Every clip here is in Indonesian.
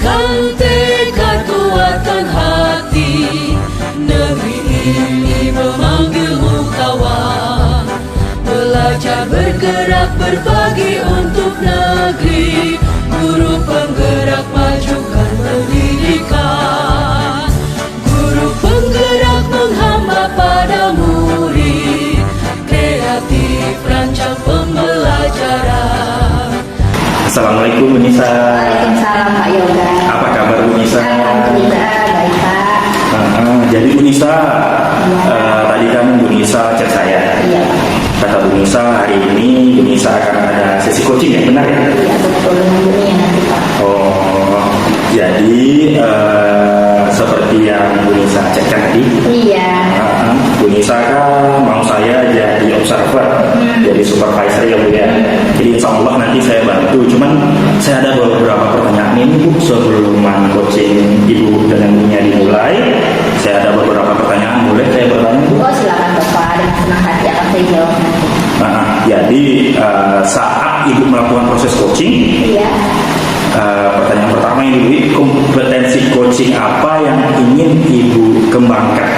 dan tekad kuatkan hati. Negeri ini memanggilmu kawan, belajar bergerak berbagi untuk negeri. Guru penggerak majukan pendidikan, guru penggerak menghamba pada murid, kreatif rancang pembelajaran. Assalamualaikum Bu Nisa. Waalaikumsalam Pak Yoga. Apa kabar Bu Nisa? Alhamdulillah baik Pak. Jadi Bu Nisa, tadi kan Bu Nisa chat saya. Iya. Kata Bu Nisa hari ini Bu Nisa akan ada sesi coaching ya, benar ya? Iya betul, menghubungi nanti Pak. Oh, jadi seperti yang Bu Nisa chatkan tadi. Iya. Bu Nisa kan mau saya jadi observer, jadi supervisor ya Bu ya. Jadi insya Allah nanti saya bantu. Cuman saya ada beberapa pertanyaan ini Bu sebelum coaching Ibu dengan Bunya dimulai. Saya ada beberapa pertanyaan, boleh saya bertanya Bu? Oh silakan Bapak, dengan senang hati akan saya jawab nanti. Jadi saat Ibu melakukan proses coaching, Iya. pertanyaan pertama ini Bu, kompetensi coaching apa yang ingin Ibu kembangkan?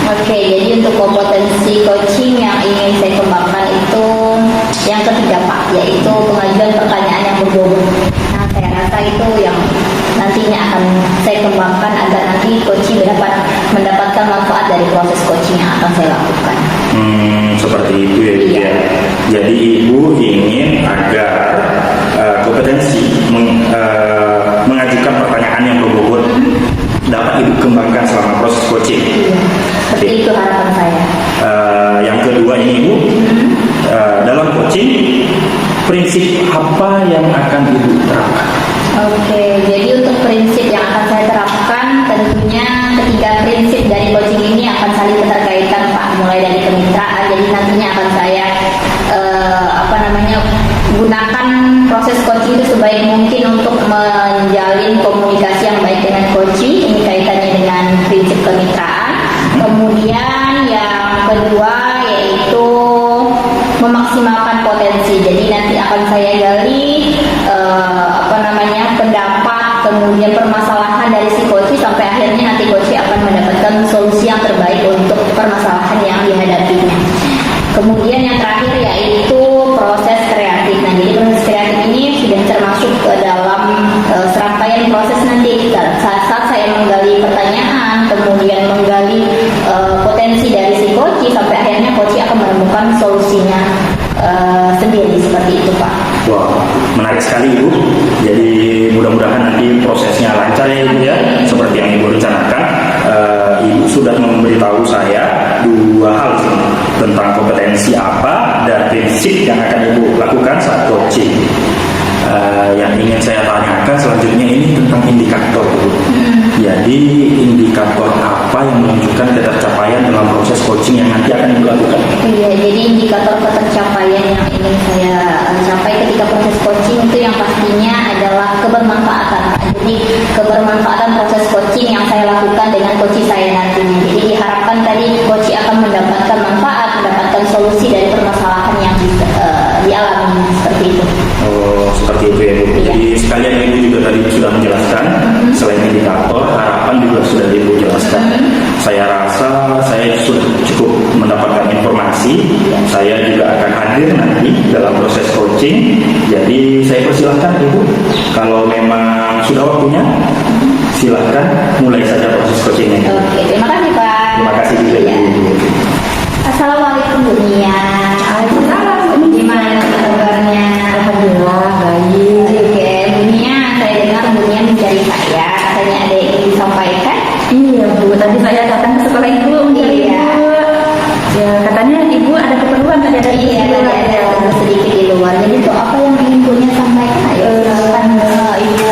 Oke, jadi untuk kompetensi coaching yang ingin saya kembangkan itu yang ketiga Pak, yaitu pengajuan pertanyaan yang berbobot. Nah, saya rasa itu yang nantinya akan saya kembangkan agar nanti coaching dapat mendapatkan manfaat dari proses coaching yang akan saya lakukan. Seperti itu ya Bu ya. Jadi Ibu ingin agar kompetensi mengajukan pertanyaan yang berbobot dapat Ibu kembangkan selama proses coaching. Seperti itu harapan saya. Yang kedua ini Ibu, dalam coaching prinsip apa yang akan Ibu terapkan? Oke, jadi untuk prinsip yang akan saya terapkan tentunya ketiga prinsip dari coaching ini akan saling keterkaitan Pak, mulai dari kemitraan. Jadi nantinya akan saya gunakan proses coaching itu sebaik mungkin untuk menjalin komunikasi yang baik dengan coaching. Ini kaitannya dengan prinsip kemitraan. Kemudian yang kedua yaitu memaksimalkan potensi. Jadi nanti akan saya gali pendapat, kemudian permasalahan dari si coach sampai akhirnya nanti coach akan mendapatkan solusi yang terbaik untuk permasalahan yang dihadapinya. Kemudian yang terakhir yaitu proses kreatif. Nah, jadi proses kreatif ini sudah termasuk ke dalam serangkaian proses nanti saat saya menggali pertanyaan, kemudian menggali potensi dari si coach sampai akhirnya coach akan menemukan solusinya sendiri, seperti itu Pak. Wah, menarik sekali Ibu. Jadi mudah-mudahan nanti prosesnya lancar ya Ibu ya, seperti yang Ibu rencanakan. Ibu sudah memberitahu saya dua hal sih, tentang kompetensi apa dan prinsip yang akan Ibu lakukan saat coaching. Yang ingin saya tanyakan selanjutnya ini tentang indikator Ibu. Jadi indikator apa yang menunjukkan ketercapaian dalam proses coaching yang nanti akan Ibu lakukan? Iya, jadi indikator ketercapaian yang ingin saya capai ketika proses coaching itu yang pastinya adalah kebermanfaatan. Jadi kebermanfaatan proses coaching yang saya lakukan dengan coach saya nantinya. Jadi diharapkan tadi coach akan mendapatkan manfaat, mendapatkan solusi dari permasalahan yang dialami, seperti itu. Oh, seperti itu ya Bu. Jadi sekalian Ibu juga tadi sudah menjelaskan, selain indikator, harapan juga sudah Ibu jelaskan. Saya rasa saya sudah cukup mendapatkan informasi. Saya juga akan hadir nanti dalam proses coaching. Jadi saya persilahkan Ibu, kalau memang sudah waktunya, silahkan mulai saja proses coachingnya. Oke, terima kasih Pak. Terima kasih juga Ibu. Assalamualaikum Bu Nia. Waalaikumsalam. Gimana kabarnya? Alhamdulillah baik. Oke, Bu Nia, saya dengar Bu Nia mencari saya. Katanya ada yang ingin disampaikan? Iya Bu, tadi saya datang ke sekolah Ibu mencari Iya. Ibu. Ya katanya Ibu ada keperluan tadi ada Iya, tadi ada sedikit di luar. Jadi itu apa yang ingin Bu Nia sampaikan? Ayo silakan Ibu.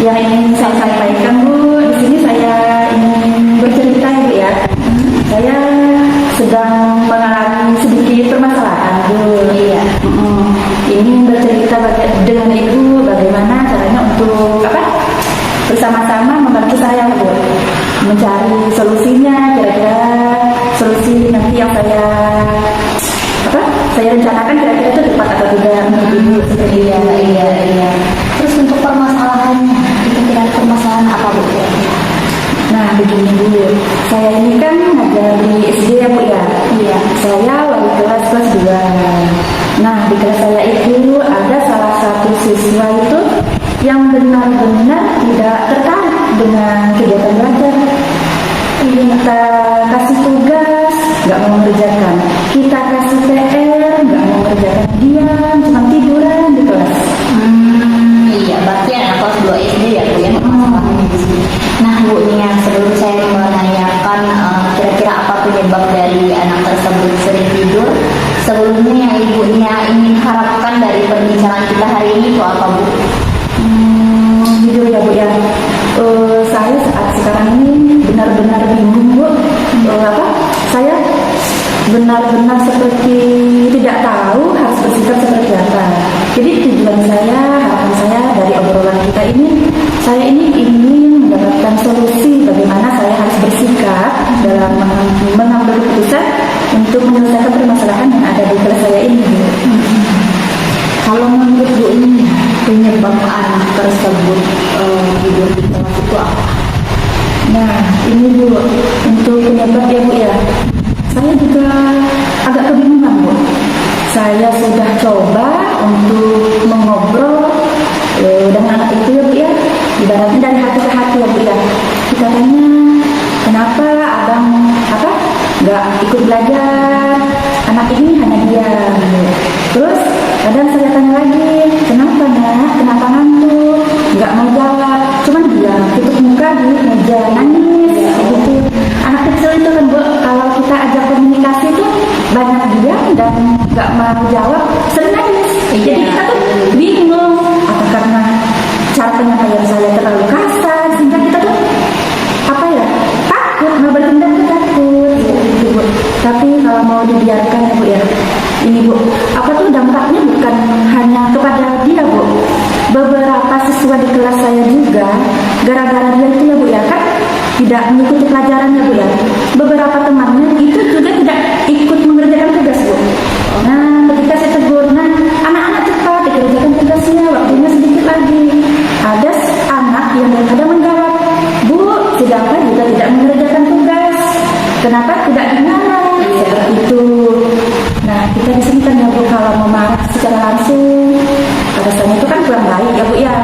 Yang ingin saya sampaikan Bu, di sini saya ingin bercerita Ibu ya. Saya sedang mengalami sedikit permasalahan Bu. Iya. Ini bercerita dengan Ibu bagaimana caranya untuk bersama-sama membantu saya Bu mencari solusinya, kira-kira solusi nanti yang saya rencanakan kira-kira itu tepat atau tidak untuk Ibu seperti Iya. Terus untuk permasalahannya? saya ini kan ngajar di SD ya Bu ya. Iya. Saya wali kelas 2. Nah, di kelas saya itu ada salah satu siswa itu yang benar-benar tidak tertarik dengan kegiatan belajar. Kita kasih tugas, nggak mau mengerjakan. Kita kasih PR, nggak mau mengerjakan. Diam, cuma tiduran di kelas. Iya, berarti anak kelas 2 SD ya Bu ya. Nah Bu Nia, sebelum saya menanyakan kira-kira apa penyebab dari anak tersebut sering tidur, sebelumnya yang Ibu Nia ingin harapkan dari perbincangan kita hari ini itu apa Bu? Jujur ya Bu ya, saya saat sekarang ini benar-benar bingung Bu. Saya benar-benar seperti tidak tahu harus bersikap seperti apa. Jadi tujuan saya, harapan saya dari obrolan kita ini, saya ini ingin mendapatkan solusi bagaimana saya harus bersikap dalam mengambil keputusan untuk menyelesaikan permasalahan yang ada di kelas saya ini. Kalau menurut Bu ini penyebab anak tersebut tidur di kelas itu apa? Nah, ini Bu, untuk penyebab ya Bu ya, saya juga agak kebingungan Bu. Saya sudah coba untuk mengobrol dengan anak itu ya Bu ya, ibaratnya dari hati ke hati ya Bu ya. Kita tanya, kenapa abang nggak ikut belajar? Anak ini hanya diam. Terus kadang saya tanya lagi, kenapa nak? Kenapa ngantuk? Nggak mau jawab, cuman diam, tutup muka di meja nangis gitu. Anak kecil itu kan Bu, kalau kita ajak komunikasi tuh banyak diam dan nggak mau jawab, sering nangis. Jadi kita tuh bingung, apa karena cara penyampaian saya terlalu kasar sehingga kita tuh takut mau bertindak tuh takut gitu Bu. Tapi kalau mau dibiarkan ya Bu ya, ini Bu, dampaknya bukan hanya kepada dia Bu. Beberapa siswa di kelas saya juga gara-gara dia itu ya Bu ya, kan tidak mengikuti pelajarannya Bu ya. Beberapa temannya itu juga tidak ikut mengerjakan tugas Bu. Nah, ketika saya tegur, nah anak-anak cepat dikerjakan tugasnya, waktunya sedikit lagi. Ada anak yang kadang menjawab, Bu, sedangkan juga tidak mengerjakan tugas. Kenapa tidak dimarah? Seperti itu. Nah, kita di sini kan ya Bu, kalau mau marah secara langsung, rasanya itu kan kurang baik ya Bu ya.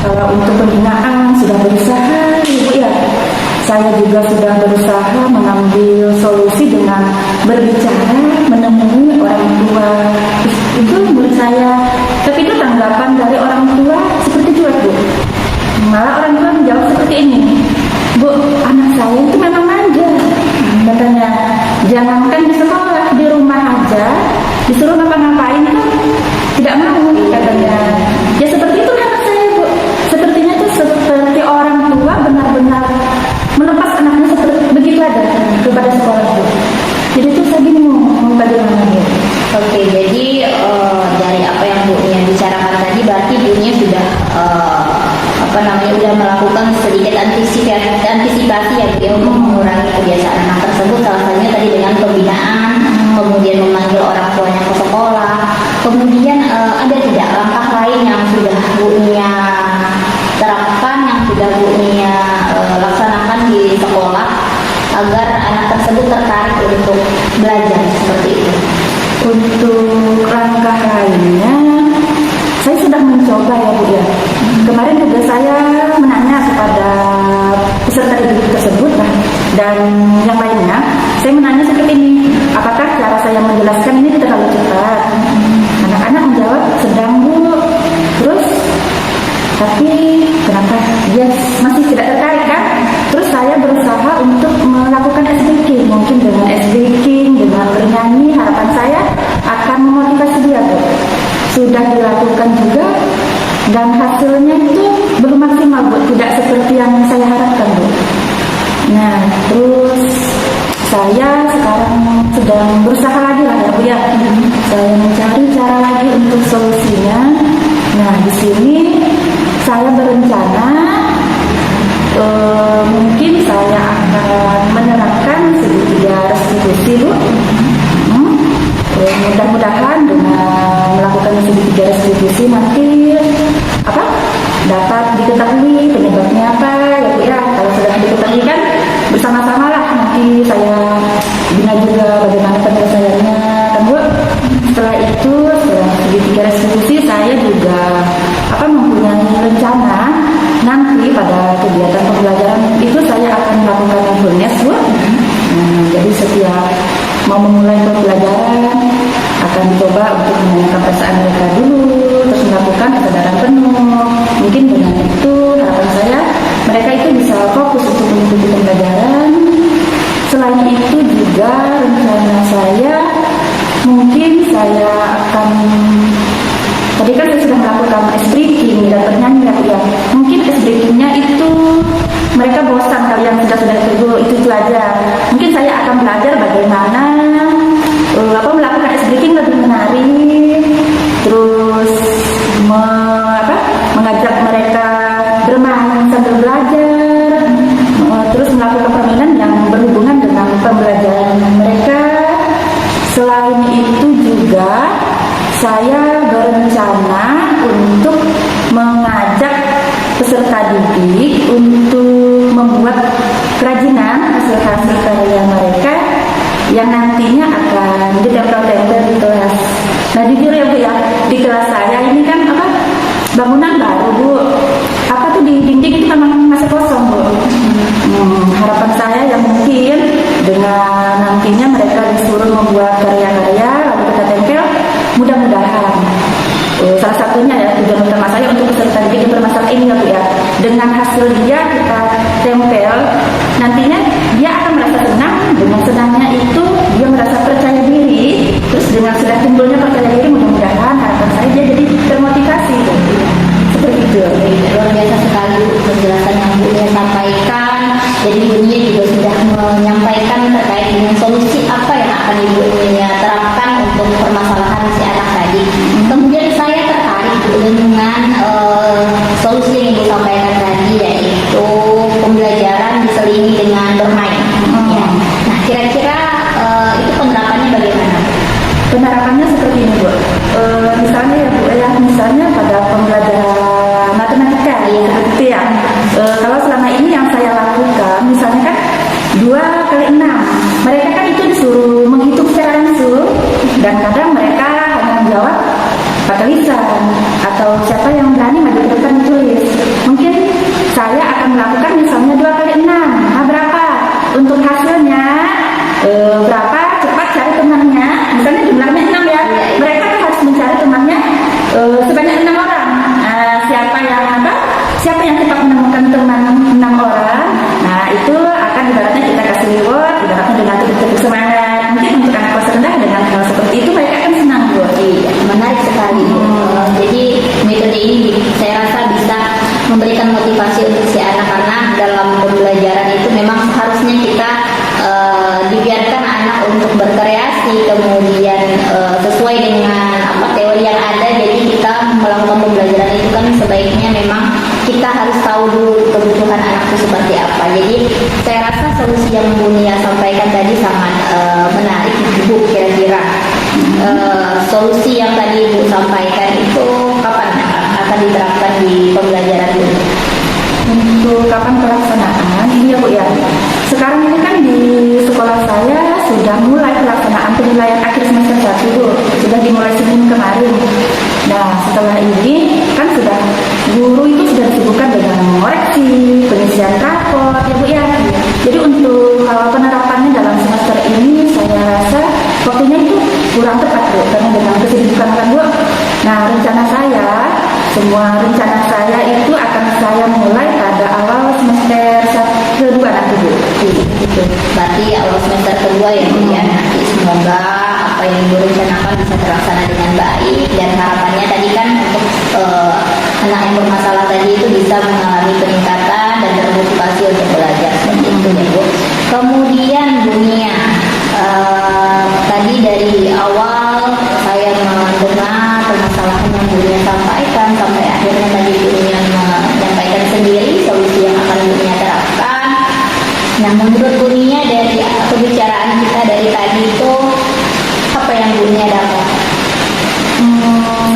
Kalau untuk pembinaan sudah berusaha ya Bu ya. Saya juga sudah berusaha mengambil solusi dengan berbicara, menemui orang tua. Itu menurut saya, tapi itu tanggapan dari orang tua seperti cuek Bu. Malah orang tua menjawab seperti ini, Bu, anak saya itu memang manja. Katanya, jangankan di sekolah, di rumah aja, disuruh ngapa-ngapain itu tidak mau katanya. Ya seperti itu anak saya Bu. Sepertinya itu seperti orang tua benar-benar melepas anaknya seperti begitu aja kepada sekolah Bu. Jadi itu saya bingung mau bagaimana Bu. Oke, jadi dari apa yang Bu Nia bicarakan tadi, berarti Bu Nia sudah sudah melakukan sedikit antisipasi ya Bu ya, untuk mengurangi kebiasaan anak tersebut. Salah satunya tadi dengan pembinaan, kemudian memanggil orang tuanya ke sekolah. Kemudian ada tidak langkah lain yang sudah Bu Nia terapkan, yang sudah Bu Nia laksanakan di sekolah agar anak tersebut tertarik untuk belajar seperti itu? Untuk langkah lainnya, saya sudah mencoba ya Bu ya. Kemarin juga saya menanya kepada peserta didik tersebut dan yang lainnya, saya menanya seperti ini, apakah cara saya menjelaskan ini terlalu cepat? Anak-anak menjawab sedang Bu. Terus, tapi kenapa dia masih tidak tertarik kan? Terus saya berusaha untuk melakukan SBK, mungkin dengan SBK, dengan bernyanyi, harapan saya akan memotivasi dia Bu. Sudah dilakukan juga dan hasilnya itu belum maksimal Bu, tidak seperti yang saya harapkan Bu. Nah, terus saya sekarang sedang berusaha lagi lah ya Bu ya. Saya mencari cara lagi untuk solusinya. Nah, di sini saya berencana mungkin saya akan menerapkan segitiga restitusi Bu. Mudah-mudahan dengan melakukan segitiga restitusi nanti dapat diketahui penyebabnya apa ya Bu ya. Kalau sudah diketahui kan bersama-sama lah juga bagaimana penyelesaiannya kan Bu. Setelah itu setelah segitiga resolusi saya juga mempunyai rencana nanti pada kegiatan pembelajaran itu saya akan melakukan mindfulness Bu. Jadi setiap mau memulai pembelajaran akan dicoba untuk menanyakan perasaan mereka dulu, terus melakukan kesadaran penuh. Mungkin dengan itu harapan saya mereka itu bisa fokus untuk mengikuti pembelajaran. Selain itu juga rencana saya mungkin saya akan, tadi kan saya sudah melakukan ice breaking dan bernyanyi ya. Mungkin ice breakingnya itu mereka bosan kali yang sudah itu aja. Mungkin saya akan belajar bagaimana melakukan ice breaking lebih menarik, terus mengajak mereka bermain sambil belajar, terus melakukan permainan yang berhubungan dengan pembelajaran mereka. Selain itu juga saya berencana untuk mengajak peserta didik untuk membuat kerajinan hasil karya mereka yang nantinya akan ditempel-tempel di kelas. Nah jujur ya Bu ya, di kelas saya ini kan bangunan baru Bu. Di dinding itu memang masih kosong Bu. Harapan saya yang mungkin dengan nantinya mereka disuruh membuat karya-karya lalu kita tempel, mudah-mudahan salah satunya ya tujuan utama saya untuk peserta didik bermasalah ini ya Bu ya, dengan hasil dia kita tempel, nantinya dia akan merasa senang. Dengan senangnya itu dia merasa percaya diri, terus dengan sudah timbulnya percaya diri, mudah-mudahan harapan saya dia jadi termotivasi Bu. Seperti itu. Luar biasa sekali penjelasan yang Bu Nia sampaikan. Jadi Bu Nia juga sudah menyampaikan terkait dengan solusi apa yang akan Ibu Nia terapkan untuk permasalahan si anak tadi. Kemudian saya tertarik dengan solusi yang Ibu sampaikan tadi, yaitu pembelajaran diselingi dengan bermain. Ya. Nah kira-kira itu penerapannya bagaimana? Penerapannya seperti ini Bu. Misalnya ya Bu ya, misalnya pada pembelajaran matematika ya, seperti ya. Kalau selama ini yang saya lakukan, misalnya kan 2 kali 6, mereka kan itu disuruh menghitung secara langsung, dan kadang mereka hanya menjawab pakai lisan atau siapa yang berani maju ke depan tulis. Mungkin saya akan melakukan misalnya 2 kali 6. Nah berapa untuk hasilnya? Berapa? Cepat cari temannya. Misalnya jumlahnya 6 ya. Mereka kan harus mencari temannya sebanyak 6 orang. Siapa yang cepat menemukan teman 6 orang? Nah itu akan ibaratnya kita kasih reward, ibaratnya dengan titik semangat. Mungkin untuk anak kelas rendah dengan hal seperti itu mereka akan senang Bu. Iya, menarik sekali. Jadi metode ini saya rasa bisa memberikan motivasi untuk si anak, karena dalam pembelajaran itu memang seharusnya kita dibiarkan anak untuk berkreasi, kemudian sesuai dengan teori yang ada. Jadi kita melakukan pembelajaran itu kan sebaiknya memang kita harus tahu dulu kebutuhan anak itu seperti apa. Jadi saya rasa solusi yang Bu Nia sampaikan tadi sangat menarik Bu. Kira-kira solusi yang tadi Ibu sampaikan itu kapan akan diterapkan di pembelajaran ini? Untuk kapan pelaksanaan ini ya Bu ya. Sekarang ini kan di sekolah saya sudah mulai pelaksanaan penilaian akhir semester 1 Bu. Sudah dimulai Senin kemarin. Nah setelah ini kan sudah guru itu sudah disibukkan dengan mengoreksi, pengisian rapor ya Bu ya. Jadi untuk penerapannya dalam semester ini saya rasa waktunya itu kurang tepat Bu, karena dengan kesibukan kan Bu. Nah semua rencana saya itu akan saya mulai pada awal semester kedua nanti Bu. Gitu. Berarti awal semester kedua ya Bu ya. Nanti semoga apa yang Ibu rencanakan bisa terlaksana dengan baik, dan harapannya tadi kan untuk anak yang bermasalah tadi itu bisa mengalami peningkatan dan termotivasi untuk belajar seperti itu ya Bu. Kemudian Bu Nia, tadi dari awal saya mendengar permasalahan yang Bu Nia sampaikan, sampai akhirnya tadi Bu Nia menyampaikan sendiri solusi yang akan Bu Nia terapkan. Nah menurut Bu Nia dari pembicaraan kita dari tadi itu apa yang Bu Nia dapat?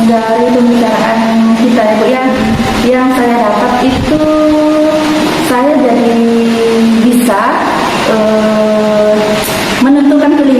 Dari pembicaraan kita ya Bu ya, yang saya dapat itu saya jadi bisa menentukan pilihan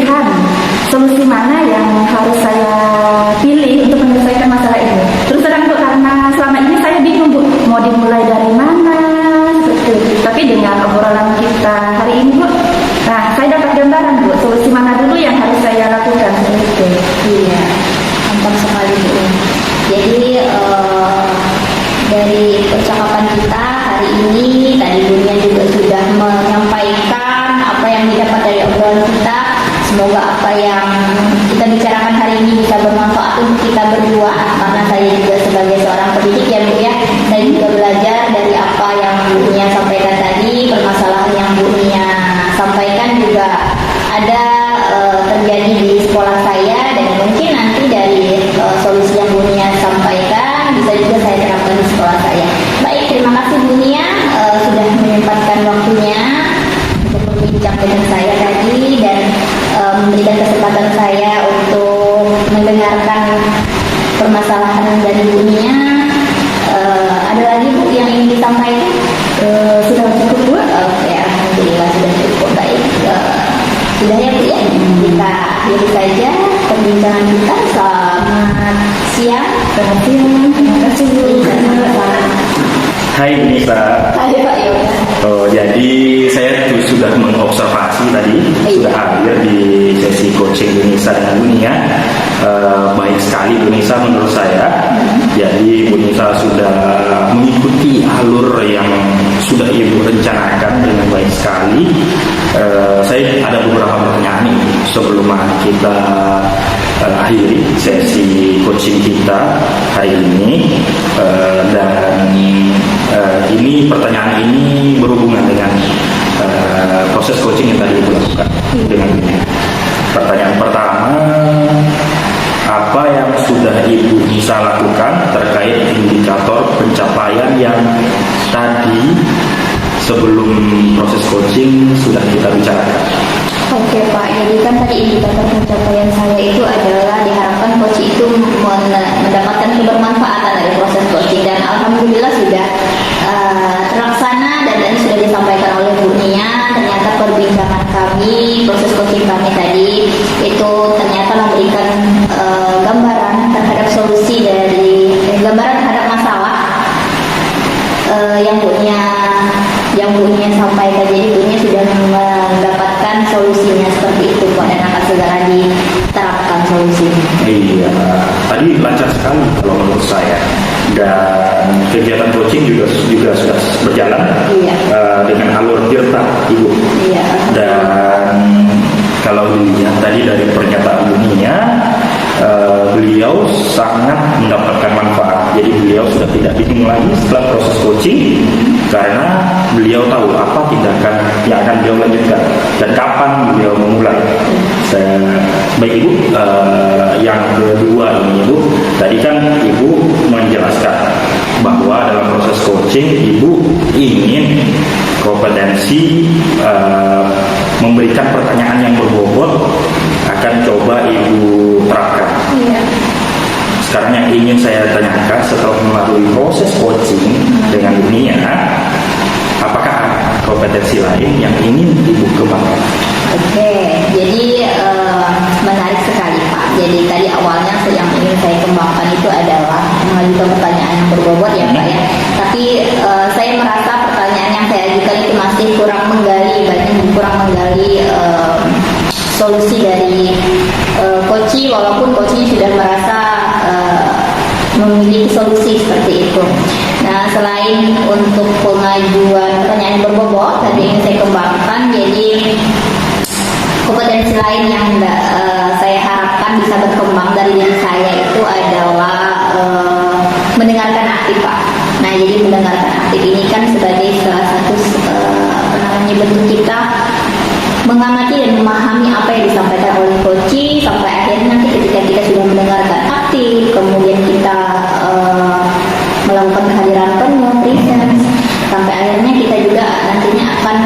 ini. Tadi Bunia juga sudah menyampaikan apa yang didapat dari obrolan kita. Semoga apa yang kita bicarakan hari ini bisa bermanfaat untuk kita berdua, karena saya juga sebagai seorang pendidik ya Bu ya, saya juga belajar dari apa yang Bunia sampaikan tadi. Permasalahan yang Bunia sampaikan juga ada terjadi di sekolah saya, dan mungkin nanti dari solusi yang Bunia sampaikan bisa juga saya terapkan di sekolah saya. Baik, terima kasih Bunia sudah menyempatkan waktunya untuk berbincang dengan saya tadi, dan memberikan kesempatan saya untuk mendengarkan permasalahan dari Bunia. Ada lagi Bu yang ingin disampaikan? Sudah cukup Bu? Oke, alhamdulillah sudah cukup. Baik, sudah ya Bu ya. Kita akhiri saja perbincangan kita. Selamat siang. Selamat siang. Terima kasih Bu. Hai Nisa. Hai Pak Yoga. Jadi saya tuh sudah mengobservasi tadi, sudah hadir di sesi coaching Bu Nisa dengan Bu Nia. Baik sekali Bu Nisa menurut saya. Jadi Bu Nisa sudah mengikuti alur yang sudah Ibu rencanakan dengan baik sekali. Saya ada beberapa pertanyaan nih sebelum kita akhiri sesi coaching kita hari ini. Dan ini pertanyaan ini berhubungan dengan proses coaching yang tadi Ibu lakukan dengan ini. Pertanyaan pertama, apa yang sudah Ibu bisa lakukan terkait indikator pencapaian yang tadi sebelum proses coaching sudah kita bicarakan? Oke Pak, jadi kan tadi indikator pencapaian saya itu adalah diharapkan coach itu mendapatkan kebermanfaatan dari proses coaching, dan alhamdulillah sudah terlaksana, dan tadi sudah disampaikan oleh Bu Nia. Ternyata perbincangan kami, proses coaching kami tadi itu ternyata memberikan gambaran terhadap solusi dari gambaran terhadap masalah yang Bu Nia sampaikan. Jadi Bu Nia sudah mendapatkan solusinya seperti itu Pak, dan akan segera diterapkan solusinya. Iya, tadi lancar sekali kalau menurut saya. Dan kegiatan coaching juga sudah berjalan dengan alur tirta Ibu. Iya. Dan kalau dilihat tadi dari pernyataan Bu Nia, beliau sangat mendapatkan manfaat. Jadi beliau sudah tidak bingung lagi setelah proses coaching, karena beliau tahu apa tindakan yang akan beliau lanjutkan dan kapan beliau memulai. Baik Ibu, yang kedua ini Ibu, tadi kan Ibu menjelaskan bahwa dalam proses coaching Ibu ingin kompetensi memberikan pertanyaan yang berbobot akan coba Ibu terapkan. Iya. Sekarang yang ingin saya tanyakan, setelah melalui proses coaching dengan dunia, apakah ada kompetensi lain yang ingin Ibu kembangkan? Oke, jadi menarik sekali Pak. Jadi tadi awalnya yang ingin saya kembangkan itu adalah mengajukan pertanyaan yang berbobot ya Pak ya. Tapi saya merasa pertanyaan yang saya ajukan itu masih kurang menggali solusi dari coach, walaupun coachnya sudah merasa memiliki solusi seperti itu. Nah, selain untuk pengajuan pertanyaan yang berbobot, tadi ingin saya kembangkan, jadi kompetensi lain yang saya harapkan bisa berkembang dari diri saya itu adalah mendengarkan aktif Pak. Nah, jadi mendengarkan aktif ini kan sebagai salah satu bentuk kita mengamati dan memahami apa yang disampaikan oleh coach, sampai akhirnya nanti ketika kita sudah mendengarkan aktif, kemudian kita melakukan kehadiran penuh, presence, sampai akhirnya kita juga nantinya akan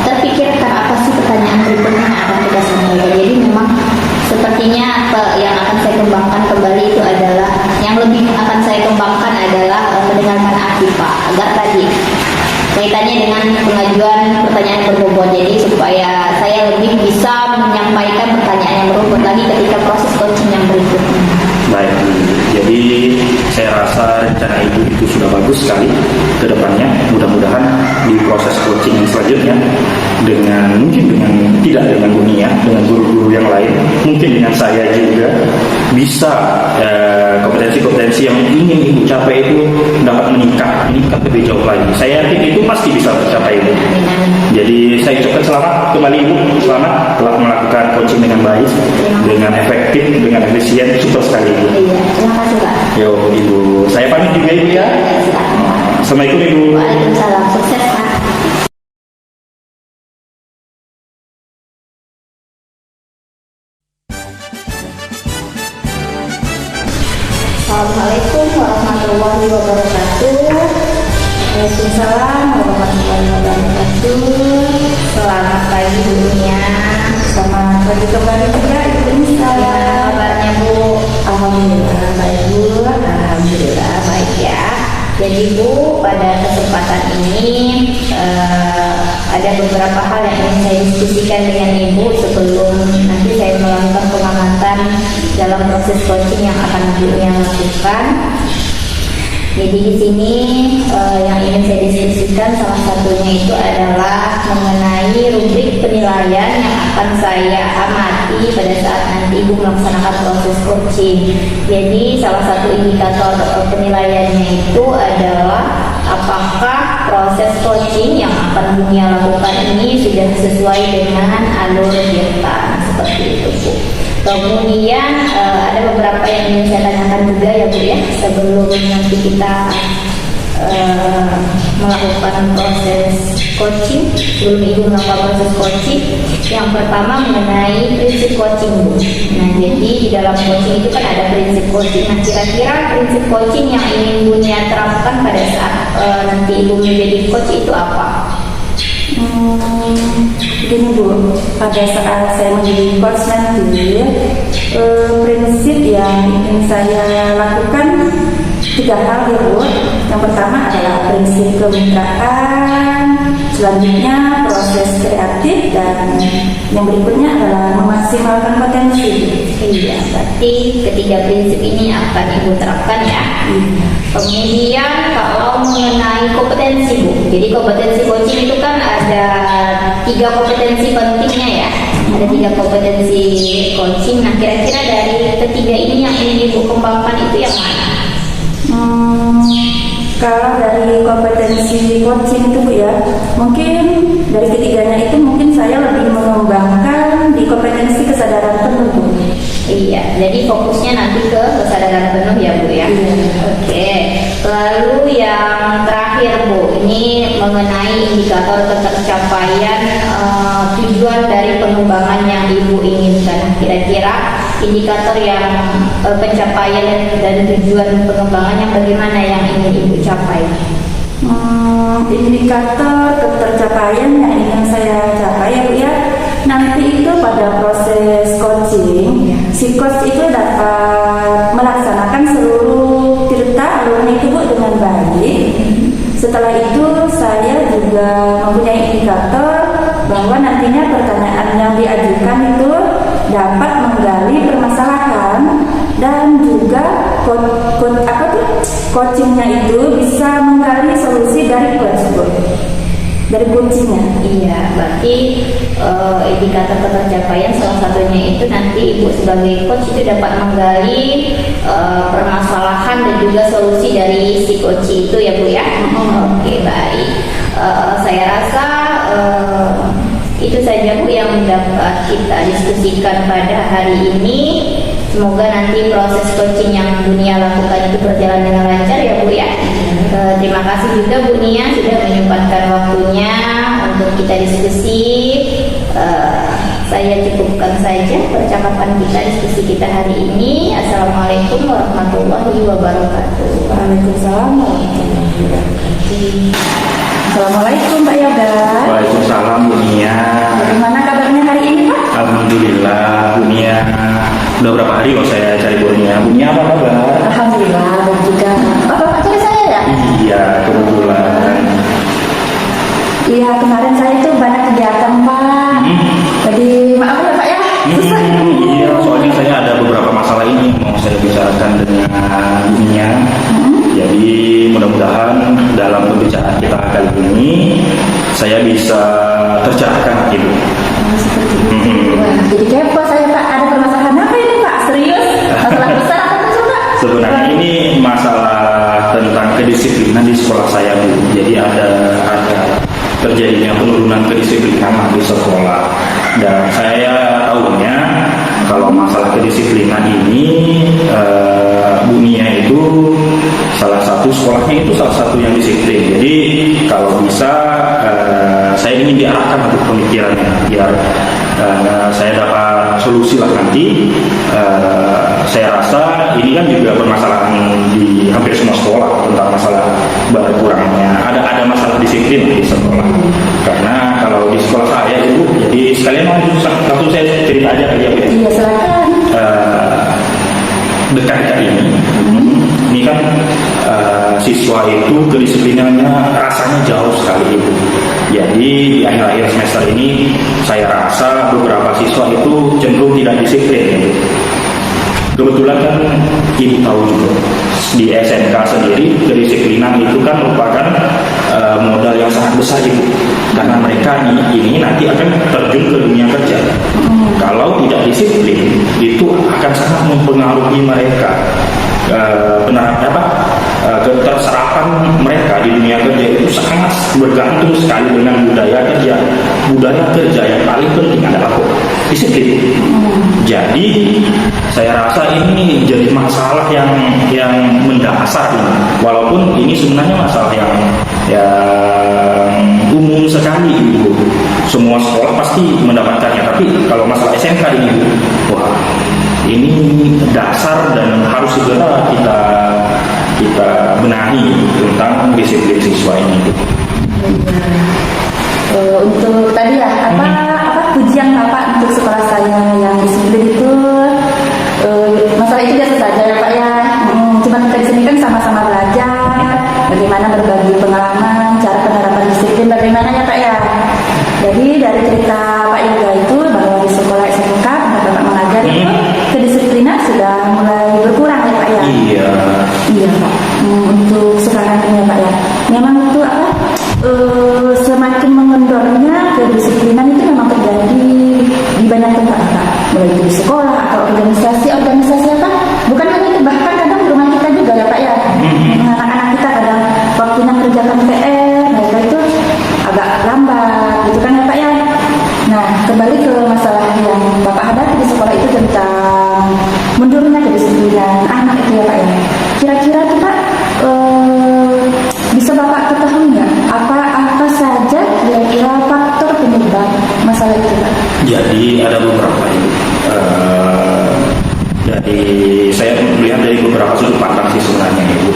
terpikirkan apa sih pertanyaan berikutnya yang akan kita sampaikan. Jadi memang sepertinya yang akan saya kembangkan kembali itu adalah, yang lebih akan saya kembangkan adalah mendengarkan aktif Pak, agar tadi kaitannya dengan pengajuan pertanyaan berbobot, jadi supaya saya lebih bisa menyampaikan pertanyaan yang berbobot lagi ketika proses coaching yang berikutnya. Baik, Bu. Jadi saya rasa rencana Ibu itu sudah bagus sekali ke depannya. Mudah-mudahan di proses coaching yang selanjutnya mungkin tidak dengan Bunia, dengan guru-guru yang lain, mungkin dengan saya juga bisa kompetensi-kompetensi yang ingin Ibu capai itu dapat meningkat lebih jauh lagi. Saya yakin itu pasti bisa tercapai, Ibu. Jadi saya ucapkan selamat kembali Ibu, selamat telah melakukan coaching dengan baik, dengan efektif, dengan efisien, super sekali Ibu. Iya, terima kasih Pak. Yo Ibu, saya pamit juga Ibu ya. Assalamualaikum Ibu. Waalaikumsalam, sukses Pak. Assalamualaikum warahmatullahi wabarakatuh. Waalaikumsalam warahmatullahi wabarakatuh. Selamat pagi Bunia. Selamat pagi kembali juga Ibu Nisa. Gimana kabarnya Bu? Alhamdulillah baik Bu. Alhamdulillah baik ya. Jadi Bu, pada kesempatan ini ada beberapa hal yang ingin saya diskusikan dengan Ibu sebelum nanti saya melakukan pengamatan dalam proses coaching yang akan Ibu lakukan. Jadi di sini yang ingin saya diskusikan salah satunya itu adalah mengenai rubrik penilaian yang akan saya amati pada saat nanti Ibu melaksanakan proses coaching. Jadi salah satu indikator penilaiannya itu adalah apakah proses coaching yang akan Bunia lakukan ini sudah sesuai dengan alur kita, seperti itu Bu. Kemudian ada beberapa yang ingin saya tanyakan juga ya Bu ya, sebelum nanti kita melakukan proses coaching, sebelum Ibu melakukan proses coaching. Yang pertama mengenai prinsip coaching Bu. Nah jadi di dalam coaching itu kan ada prinsip coaching. Nah kira-kira prinsip coaching yang ingin Bunia terapkan pada saat nanti Ibu menjadi coach itu apa? Begini Bu, pada saat saya menjadi coach nanti, prinsip yang ingin saya lakukan 3 hal ya Bu. Yang pertama adalah prinsip kemitraan, selanjutnya proses kreatif, dan yang berikutnya adalah memaksimalkan potensi. Iya, berarti ketiga prinsip ini akan Ibu terapkan ya. Kemudian kalau mengenai kompetensi Bu, jadi kompetensi coaching itu kan ada 3 kompetensi pentingnya ya. Ada 3 kompetensi coaching. Nah kira-kira dari ketiga ini yang ingin Ibu kembangkan itu yang mana? Kalau dari kompetensi coaching itu Bu ya, mungkin dari ketiganya itu mungkin saya lebih mengembangkan di kompetensi kesadaran penuh Bu. Iya, jadi fokusnya nanti ke kesadaran penuh ya Bu ya. Oke. Lalu yang terakhir Bu, ini mengenai indikator ketercapaian tujuan dari pengembangan yang Ibu inginkan. Kira-kira indikator yang pencapaian dan tujuan pengembangan yang bagaimana yang ingin Ibu capai? Indikator ketercapaian yang ingin saya capai ya Bu ya, nanti itu pada proses coaching, si coach itu dapat melaksanakan seluruh tirta alurnya itu Bu dengan baik. Setelah itu saya juga mempunyai indikator bahwa nantinya pertanyaan yang diajukan itu dapat menggali permasalahan dan juga coachingnya itu bisa menggali solusi dari coachingnya. Iya, berarti indikator ketercapaian salah satunya itu nanti Ibu sebagai coach itu dapat menggali permasalahan dan juga solusi dari si coach itu ya Bu ya. Oke, baik. Saya rasa itu saja Bu yang dapat kita diskusikan pada hari ini. Semoga nanti proses coaching yang Bunia lakukan itu berjalan dengan lancar ya Bu ya. Terima kasih juga Bu Nia sudah menyempatkan waktunya untuk kita diskusi. Saya cukupkan saja percakapan kita, diskusi kita hari ini. Assalamualaikum warahmatullahi wabarakatuh. Waalaikumsalam warahmatullahi wabarakatuh. Assalamualaikum Pak Yoga. Waalaikumsalam Bu Nia. Bagaimana kabarnya hari ini Pak? Alhamdulillah Bu Nia. Udah berapa hari kok saya cari Bu Nia. Bu Nia apa kabar? Alhamdulillah dan juga Bapak cari saya ya? Iya kebetulan. Iya kemarin saya itu banyak kegiatan Pak. Jadi maaf ya Pak ya. Iya soalnya saya ada beberapa masalah ini yang mau saya bicarakan dunia. Jadi mudah-mudahan dalam pembicaraan kita kali ini saya bisa tercerahkan Ibu. Wah, jadi kepo saya Pak, ada permasalahan apa ini Pak? Serius? Masalah besar apa kecil Pak? Sebenarnya ini masalah tentang kedisiplinan di sekolah saya Bu. Jadi ada terjadinya penurunan kedisiplinan di sekolah, dan saya tahunya kalau masalah kedisiplinan ini dunia itu salah satu sekolahnya itu salah satu yang disiplin. Jadi kalau bisa saya ingin diarahkan untuk pemikirannya biar saya dapat solusi lah nanti. Saya rasa ini kan juga permasalahan di hampir semua sekolah tentang masalah berkurangnya ada masalah disiplin di sekolah. Karena kalau di sekolah saya itu, jadi sekalian langsung saya cerita aja ke dia. Iya silakan. Dekat ini kan siswa itu kedisiplinannya rasanya jauh sekali Ibu. Jadi di akhir-akhir semester ini saya rasa beberapa siswa itu cenderung tidak disiplin. Kebetulan kan Ibu tahu juga di SMK sendiri kedisiplinan itu kan merupakan modal yang sangat besar Ibu, karena mereka ini nanti akan terjun ke dunia kerja. Kalau tidak disiplin itu akan sangat mempengaruhi mereka keterserapan mereka di dunia kerja itu sangat bergantung sekali dengan budaya kerja. Budaya kerja yang paling penting adalah disiplin. Jadi saya rasa ini jadi masalah yang mendasar ini. Walaupun ini sebenarnya masalah yang umum sekali Ibu. Semua sekolah pasti mendapatkannya. Tapi kalau masalah SMK ini, wah ini dasar dan harus segera kita benahi tentang disiplin siswa ini. Untuk tadi ya apa pujian Bapak untuk sekolah saya yang disiplin itu, masalah itu biasa saja ya Pak ya. Cuma kita di sini kan sama-sama belajar bagaimana berbagi pengalaman, cara penerapan disiplin bagaimana ya Pak ya. Jadi dari cerita Pak Yoga itu bahwa di sekolah SMK Bapak mengajar itu kedisiplinan sudah mulai berkurang ya Pak ya. Iya Pak. Untuk sekarang ini ya Pak ya, memang itu semakin mengendornya kedisiplinan itu memang terjadi di banyak tempat Pak, mulai di sekolah atau organisasi apa. Bukan hanya itu, bahkan kadang di rumah kita juga ya Pak ya. Anak-anak kita kadang waktu mengerjakan PR mereka itu agak lambat gitu kan ya Pak ya. Nah kembali ke masalah yang Bapak hadapi di sekolah itu tentang mundurnya kedisiplinan anak itu ya Pak ya. Kira-kira tuh Pak bisa Bapak ketahui nggak apa saja kira-kira faktor penyebab masalah itu Pak? Jadi ada beberapa Ibu. Dari saya melihat dari beberapa sudut pandang sih sebenarnya Ibu.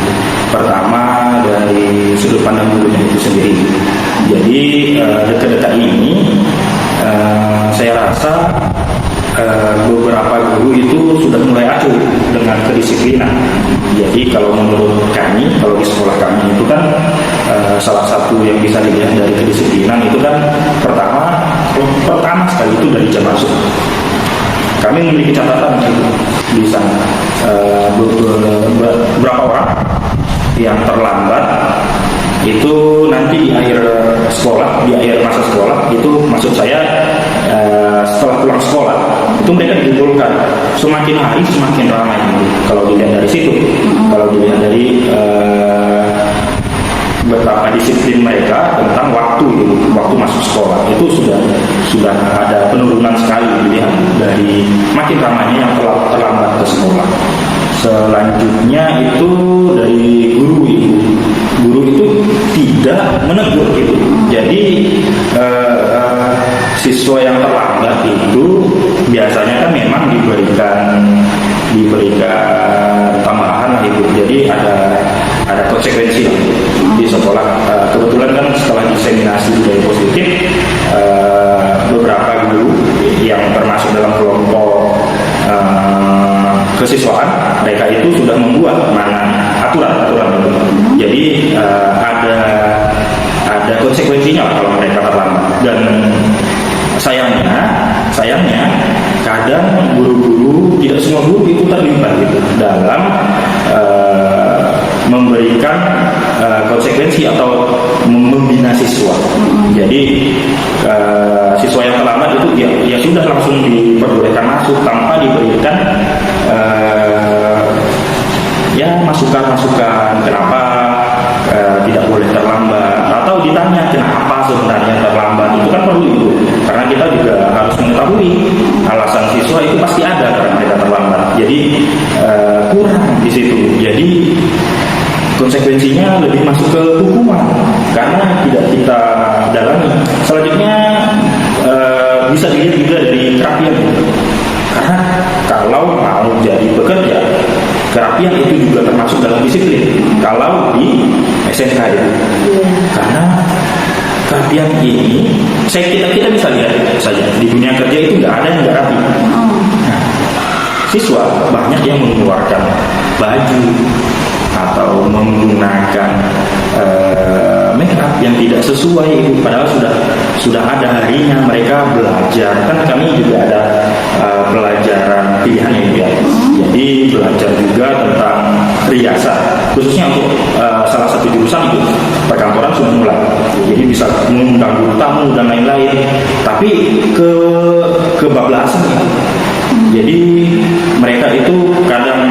Pertama dari sudut pandang gurunya itu sendiri. Jadi dekat-dekat ini saya rasa beberapa guru itu sudah mulai acuh dengan kedisiplinan. Jadi kalau menurut kami, kalau di sekolah kami itu kan salah satu yang bisa dilihat dari kedisiplinan itu kan pertama sekali itu dari jam masuk. Kami memiliki catatan di sana beberapa orang yang terlambat itu nanti di akhir sekolah, di akhir masa sekolah itu maksud saya setelah pulang sekolah itu mereka dikumpulkan, semakin hari semakin ramai kalau dilihat dari situ. Kalau dilihat dari betapa disiplin mereka tentang waktu masuk sekolah itu sudah ada penurunan sekali dilihat dari makin ramainya yang terlambat ke sekolah. Selanjutnya itu dari guru itu tidak menegur gitu. Jadi siswa yang terlambat itu biasanya kan memang diberikan tambahan gitu. Jadi ada konsekuensi di sekolah. Kebetulan kan setelah diseminasi budaya positif, beberapa guru yang termasuk dalam kelompok kesiswaan mereka itu sudah membuat aturan. Jadi ada konsekuensinya kalau mereka terlambat. Dan sayangnya kadang guru-guru, tidak semua guru itu terlibat gitu dalam memberikan konsekuensi atau membina siswa. Jadi siswa yang terlambat itu ya sudah langsung diperbolehkan masuk tanpa diberikan masukan kenapa tidak boleh terlambat, atau ditanya kenapa sebenarnya terlambat. Itu kan perlu itu, karena kita juga harus mengetahui alasan siswa itu pasti ada karena mereka terlambat. Jadi kurang di situ. Jadi konsekuensinya lebih masuk ke hukuman karena tidak kita dalami. Selanjutnya bisa dilihat juga dari kerapian, karena kalau mau jadi pekerja, kerapian itu juga termasuk dalam disiplin kalau di SMK itu. Karena kerapian ini kita bisa lihat saja di dunia kerja itu nggak ada yang nggak rapi. Nah, siswa banyak yang mengeluarkan baju atau menggunakan make up yang tidak sesuai itu, padahal sudah ada harinya mereka belajar. Kan kami juga ada pelajaran pilihan ya. Jadi belajar juga tentang riasan, khususnya untuk salah satu jurusan itu perkantoran sudah mulai. Jadi bisa mengundang tamu dan lain-lain, tapi kebablasan ya. Jadi mereka itu kadang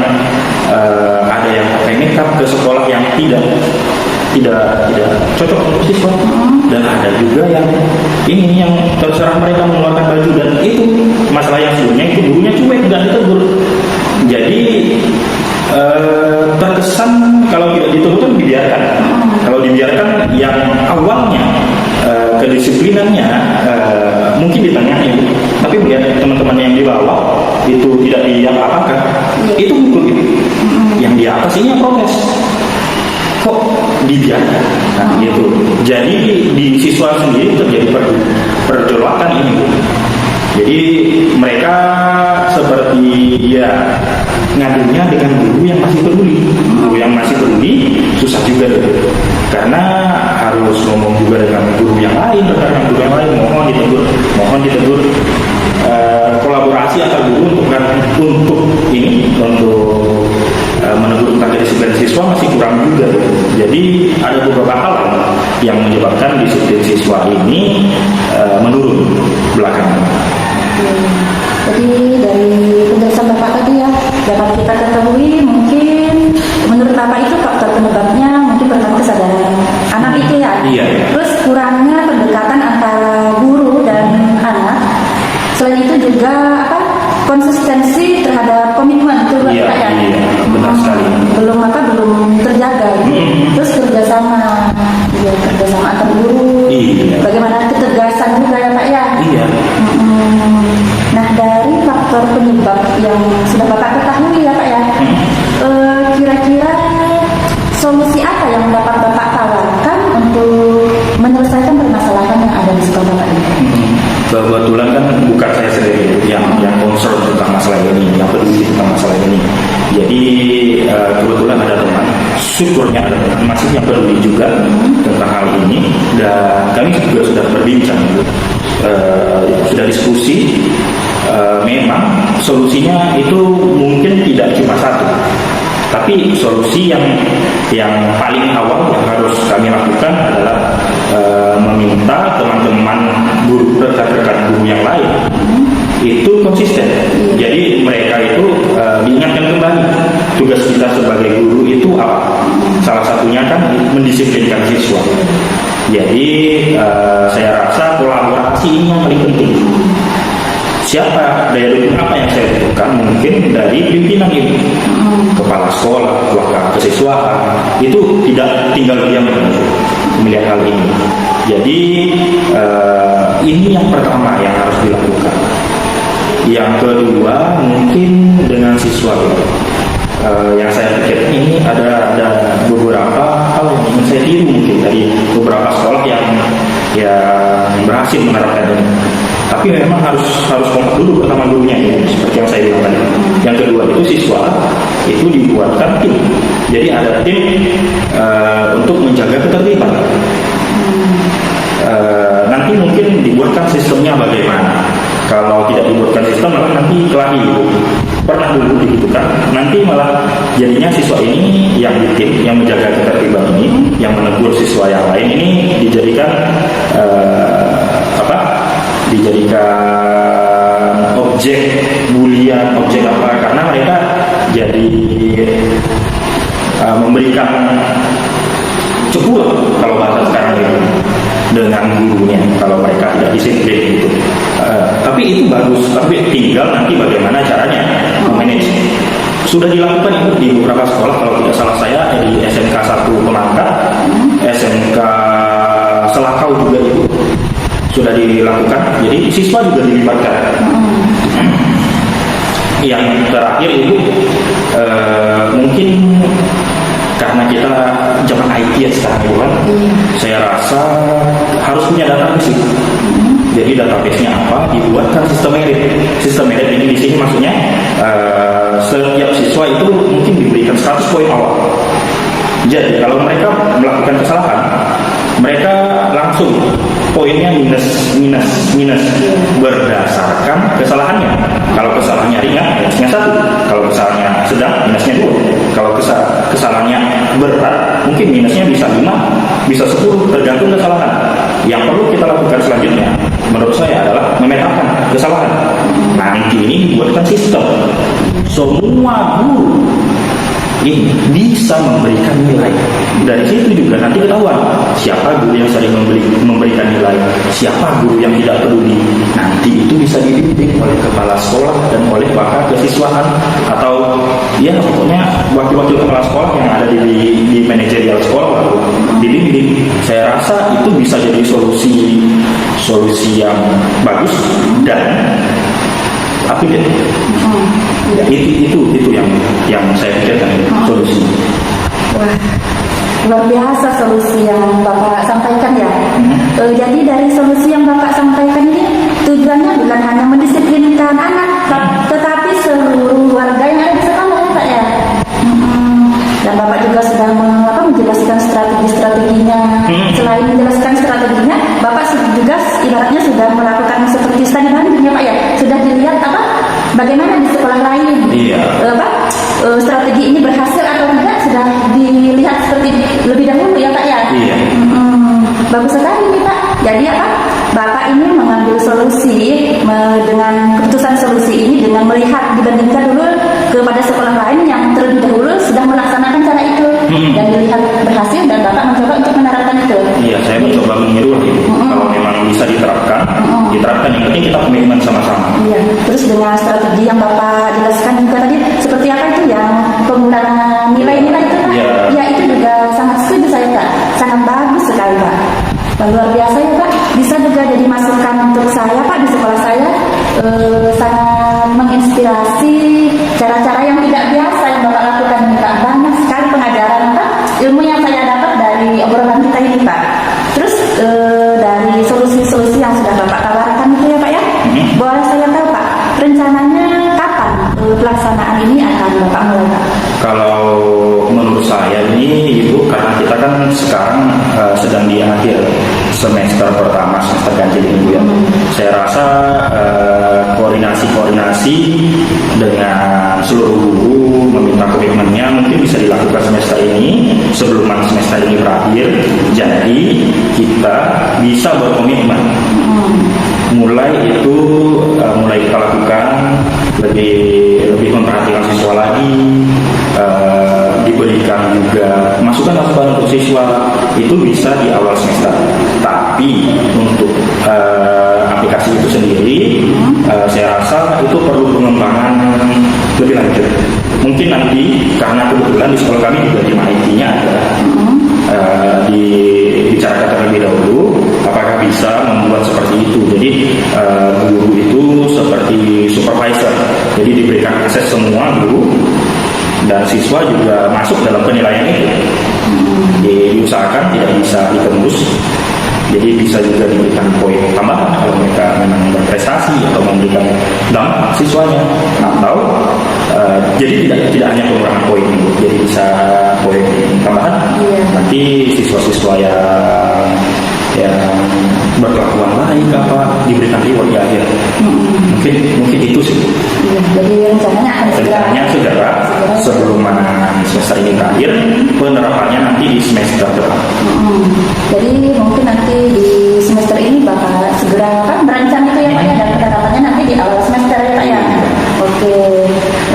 ada yang pakai makeup ke sekolah yang tidak cocok untuk siswa, dan ada juga yang terserah mereka mengeluarkan baju, dan itu masalah yang sebelumnya itu gurunya cuek dan ditegur. Jadi terkesan kalau tidak ditegur kan dibiarkan. Kalau dibiarkan yang awalnya kedisiplinannya mungkin ditanyai, tapi melihat teman-teman yang di bawah itu tidak diapa-apakan, itu hukum itu. Yang di atas ini yang protes, kok dibiarkan. Nah gitu. Jadi di siswa sendiri terjadi pergolakan ini. Jadi mereka seperti ngadunya dengan guru yang masih peduli. Guru yang masih peduli susah juga gitu, karena harus ngomong juga dengan guru yang lain, mohon ditegur. Kolaborasi antar guru untuk menegur tentang disiplin siswa masih kurang juga gitu. Jadi ada beberapa hal yang menyebabkan disiplin siswa ini menurun belakangan. Jadi dari penjelasan Bapak tadi ya, dapat kita ketahui mungkin menurut Bapak itu faktor penyebabnya mungkin pertama kesadaran anak itu ya. Iya. Terus kurangnya pendekatan antara guru dan anak. Selain itu juga konsistensi terhadap komitmen itu Iya, benar sekali. Belum terjaga. Terus kerjasama antar guru. Iya. Bagaimana ketegasan juga ya Pak ya. Iya. Nah dari faktor penyebab yang sudah Bapak ketahui ya Pak ya, kira-kira solusi apa yang dapat Bapak tawarkan untuk menyelesaikan permasalahan yang ada di sekolah Bapak ini? Kebetulan kan bukan saya sendiri yang concern tentang masalah ini, yang peduli tentang masalah ini. Jadi kebetulan ada teman, syukurnya ada teman masih yang peduli juga tentang hal ini, dan kami juga sudah berbincang, sudah diskusi. Memang solusinya itu mungkin tidak cuma satu, tapi solusi yang paling awal yang harus kami lakukan adalah meminta teman-teman guru, rekan-rekan guru yang lain itu konsisten. Jadi mereka itu diingatkan kembali tugas kita sebagai guru itu apa. Salah satunya kan mendisiplinkan siswa. Jadi saya rasa kolaborasi ini yang paling penting. Siapa daya dukung apa yang saya butuhkan? Mungkin dari pimpinan ini, kepala sekolah, wakil kesiswaan, itu tidak tinggal diam melihat hal ini. Jadi ini yang pertama yang harus dilakukan. Yang kedua mungkin dengan siswa. Yang saya pikir ini ada beberapa hal yang ingin saya tiru mungkin dari beberapa sekolah yang berhasil menerapkan ini. Tapi memang harus kompak dulu bersama gurunya ya, seperti yang saya bilang tadi. Yang kedua itu siswa itu dibuatkan tim. Jadi ada tim untuk menjaga ketertiban. Nanti mungkin dibuatkan sistemnya bagaimana. Kalau tidak dibuatkan sistem maka nanti kelahi. pernah dulu dibutuhkan, nanti malah jadinya siswa ini yang bikin, yang menjaga ketertiban ini, yang menegur siswa yang lain ini dijadikan dijadikan objek bulian, objek apa, karena mereka jadi memberikan cepulah kalau bahasa sekarang itu dengan gurunya kalau mereka tidak disiplin gitu. Tapi itu bagus, tapi tinggal nanti bagaimana caranya memanage. Sudah dilakukan itu di beberapa sekolah, kalau tidak salah saya di SMK 1 Pelangka, SMK Selakau juga itu sudah dilakukan. Jadi siswa juga dilibatkan. Yang terakhir itu mungkin karena kita zaman IT ya sekarang itu kan, saya rasa harus punya database itu. Jadi database-nya apa, dibuatkan sistem merit. Sistem merit ini di sini maksudnya setiap siswa itu mungkin diberikan 100 poin awal. Jadi kalau mereka melakukan kesalahan, mereka langsung poinnya minus berdasarkan kesalahannya. Kalau kesalahannya ringan, minusnya 1. Kalau kesalahannya sedang, minusnya 2. Kalau kesalahannya berat, mungkin minusnya bisa 5, bisa 10, tergantung kesalahan. Yang perlu kita lakukan selanjutnya, menurut saya adalah memetakan kesalahan. Nanti ini dibuatkan sistem. Semua guru ini bisa memberikan nilai. Dari situ juga nanti ketahuan siapa guru yang sering memberikan nilai, siapa guru yang tidak peduli. Nanti itu bisa dibimbing oleh kepala sekolah dan oleh bakal kesiswaan, atau ya pokoknya wakil-wakil kepala sekolah yang ada di manajerial sekolah lalu dibimbing. Saya rasa itu bisa jadi solusi yang bagus dan update. Itu yang saya pikirkan solusi. Wah, luar biasa solusi yang Bapak sampaikan ya. Jadi dari solusi yang Bapak sampaikan ini tujuannya bukan hanya mendisiplinkan anak, tetapi seluruh warga yang ada di sekolah ya Pak ya. Dan Bapak juga sudah menjelaskan strategi-strateginya. Selain menjelaskan strateginya, Bapak juga ibaratnya sudah melakukan seperti studi banding ya Pak ya. Sudah dilihat bagaimana di sekolah lain, strategi ini berhasil atau tidak sudah dilihat seperti lebih dahulu ya Pak ya. Bagus sekali nih Pak. Jadi Bapak ini mengambil solusi dengan keputusan solusi ini dengan melihat dibandingkan dulu kepada sekolah lain yang terlebih dahulu sudah melaksanakan cara itu dan dilihat berhasil, dan Bapak mencoba untuk menerapkan itu. Iya, saya mencoba meniru itu. Kalau memang bisa diterapkan. Yang penting kita komitmen sama-sama. Iya. Terus dengan strategi yang Bapak jelaskan juga tadi, seperti apa itu yang penggunaan nilai-nilai itu Pak? Ya itu juga sangat setuju saya Pak. Sangat bagus sekali Pak. Luar biasa ya Pak. Bisa juga jadi masukan untuk saya Pak di sekolah saya. Sangat menginspirasi cara-cara yang tidak biasa yang Bapak lakukan Pak. Banyak sekali pengajaran Pak, ilmu yang saya dapat dari obrolan kita ini Pak. Terus dari solusi-solusi yang sudah Bapak tawarkan itu ya Pak ya, boleh saya tahu Pak, rencananya kapan pelaksanaan ini akan Bapak mulai Pak? Kalau menurut saya ini Ibu, karena kita kan sekarang sedang di akhir semester pertama, semester ganjil ini Bu ya. Saya rasa koordinasi dengan seluruh guru meminta komitmennya mungkin bisa dilakukan semester ini sebelum semester ini berakhir. Jadi kita bisa berkomitmen mulai kita lakukan lebih memperhatikan siswa lagi, diberikan juga masukan untuk siswa itu bisa di awal semester. Tapi untuk aplikasi itu sendiri, saya rasa itu perlu pengembangan lebih lanjut. Mungkin nanti karena kebetulan di sekolah kami juga tim IT-nya ada, dibicarakan terlebih dahulu apakah bisa membuat seperti itu. Jadi guru itu seperti supervisor, jadi diberikan akses semua guru dan siswa juga masuk dalam penilaian itu. Diusahakan tidak bisa ditembus, jadi bisa juga diberikan poin tambahan kalau mereka memang berprestasi atau memberikan dampak siswanya, atau jadi tidak hanya pengurangan poin, jadi bisa poin tambahan. Nanti siswa-siswa yang berkelakuan baik apa diberikan reward di akhir. Mungkin itu sih. Iya, jadi rencananya akan Rencananya segera sebelum semester ini berakhir, penerapannya nanti di semester depan. Jadi mungkin nanti di semester ini bakal segera kan merancang itu ya Pak ya, dan penerapannya nanti di awal semester ya Pak ya. Oke,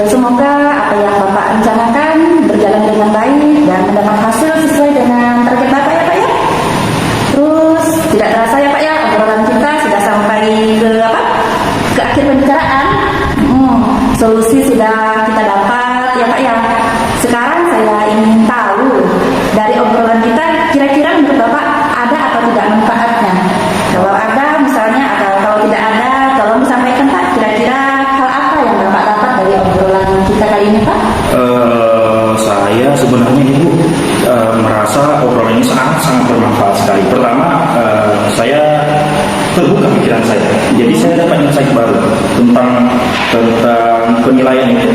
semoga apa yang Bapak rencanakan berjalan dengan baik dan mendapat hasil sesuai dengan target Bapak ya Pak ya. Terus tidak terasa ya Pak ya, obrolan kita sudah sampai ke apa? Ke akhir pembicaraan. Solusi sudah kita dapat ya Pak ya. Sekarang saya ingin tahu dari obrolan kita, kira-kira menurut Bapak ada atau tidak manfaatnya? Kalau ada misalnya, atau kalau tidak ada, tolong disampaikan Pak. Kira-kira hal apa yang Bapak dapat dari obrolan kita kali ini Pak? Saya sebenarnya Ibu merasa obrolan ini sangat bermanfaat sekali. Pertama, saya terbuka pikiran saya. Jadi saya dapat insight baru tentang penilaian itu.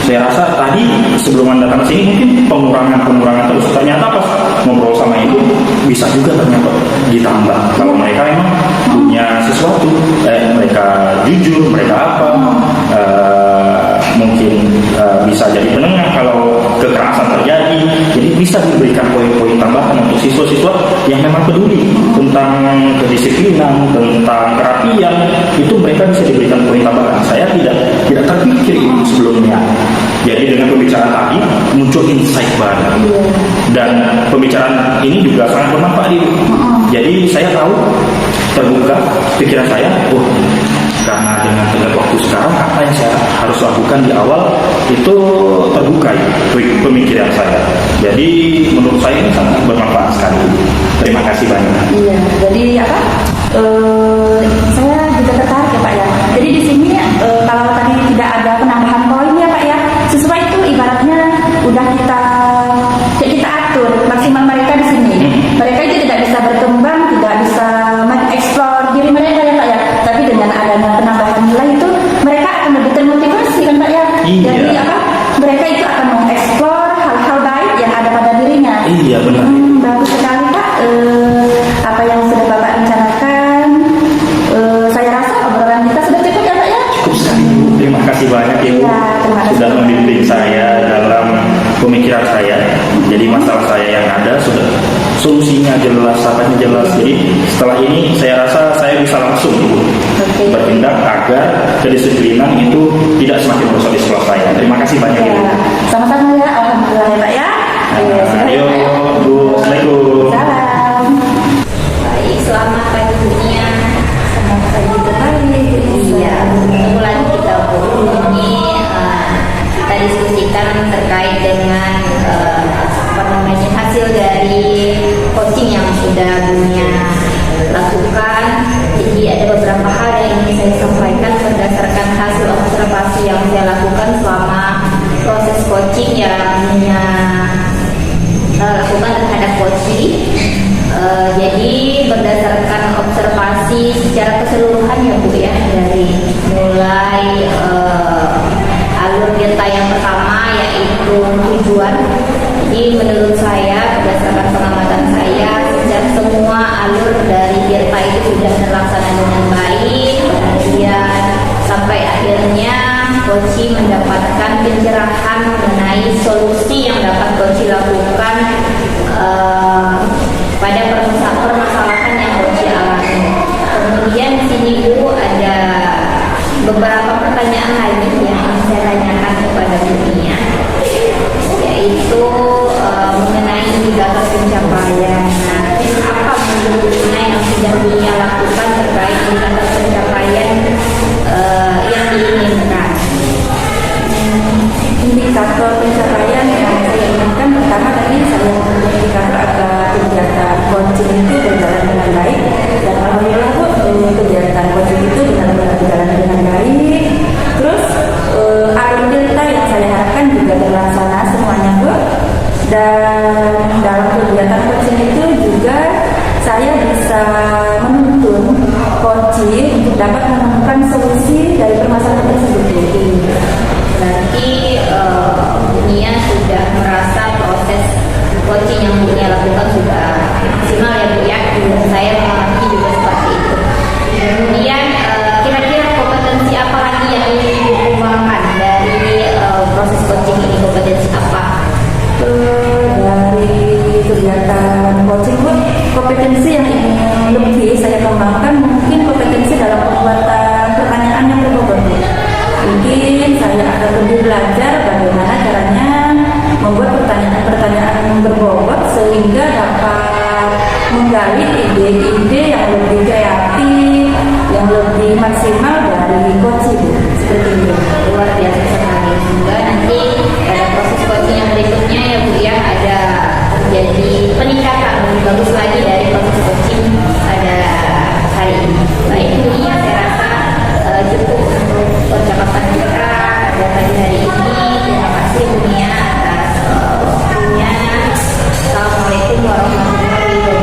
Saya rasa tadi sebelum Anda datang sini mungkin pengurangan terus. Ternyata pas ngobrol sama Ibu bisa juga ternyata ditambah. Kalau mereka memang punya sesuatu, mereka jujur, mereka apa, mungkin bisa jadi penengah kalau kekerasan terjadi. Jadi bisa diberikan poin-poin tambahan untuk siswa-siswa yang memang peduli tentang kedisiplinan, tentang kerapian. Itu mereka bisa diberikan poin tambahan. Saya tidak terpikir itu sebelumnya. Jadi dengan pembicaraan tadi muncul insight baru. Dan pembicaraan ini juga sangat bermanfaat. Jadi saya tahu, terbuka pikiran saya, karena dengan tenggat waktu sekarang apa yang saya harus lakukan di awal itu terbuka pemikiran saya. Jadi menurut saya ini sangat bermanfaat sekali. Terima kasih banyak. Iya, jadi apa? Saya juga tertarik ya Pak ya. Jadi di sini kalau tadi tidak ada penambahan poin ya Pak ya, sesuai itu ibaratnya udah kita atur maksimal mereka di sini. Mereka itu tidak bisa berkembang, tidak bisa mengeksplor diri mereka ya Pak ya. Tapi dengan adanya penambahan nilai itu mereka akan lebih termotivasi kan Pak ya. Iya. Jadi apa? Mereka itu akan mengeksplor hal-hal baik yang ada pada dirinya. Iya benar. Bagus sekali Pak. Apa yang sudah Bapak rencanakan, saya rasa obrolan kita sudah cukup ya Pak ya. Cukup sekali. Terima kasih banyak Ibu Ya, terima kasih. sudah membimbing saya dalam pemikiran saya. Jadi masalah saya yang ada sudah solusinya jelas, sarannya jelas. Jadi setelah ini saya rasa saya bisa langsung bertindak agar kedisiplinan itu tidak semakin merusak di sekolah saya. Terima kasih banyak Ya, Ibu. sama-sama ya. Alhamdulillah ya Pak ya. Ayo, Bu. Assalamualaikum. Salam. Baik, selamat pagi dunia. Selamat pagi kembali. Iya, ketemu lagi kita Bu. Ini kita diskusikan terkait dengan hasil dari coaching yang sudah dunia lakukan. Jadi ada beberapa hal yang ingin saya sampaikan berdasarkan hasil observasi yang saya lakukan selama proses coaching yang dunia lakukan terhadap coaching. Jadi berdasarkan observasi secara keseluruhan ya Bu ya, dari mulai alur delta yang pertama yaitu tujuan. Jadi menurut saya berdasarkan pengamatan saya, sejak semua alur dari delta itu sudah terlaksana dengan baik, kemudian sampai akhirnya coach mendapatkan pencerahan mengenai solusi yang dapat coach lakukan pada permasalahan yang coach alami. Kemudian di sini Bu ada beberapa pertanyaan lagi yang ingin saya tanyakan kepada dunia, yaitu mengenai indikator pencapaian. Nah, apa menurut dunia yang sudah dunia lakukan terkait indikator pencapaian yang diinginkan? Indikator pencapaian yang saya inginkan pertama tadi saya indikator agar kegiatan coaching itu berjalan dengan baik, dan alhamdulillah Bu, kegiatan coaching itu benar-benar berjalan dengan baik. Terus alur delta yang saya harapkan juga terlaksana semuanya Bu, dan dalam kegiatan coaching itu juga saya bisa menuntun coaching untuk dapat menemukan solusi dari permasalahan tersebut. Berarti dunia sudah merasa proses coaching yang dunia lakukan sudah maksimal ya Bu ya. Saya mengerti juga seperti bagus lagi dari proses coaching pada hari ini. Baik, ini saya rasa cukup untuk percakapan kita pada pagi hari ini. Terima kasih Bunia atas waktunya. Assalamualaikum warahmatullahi wabarakatuh.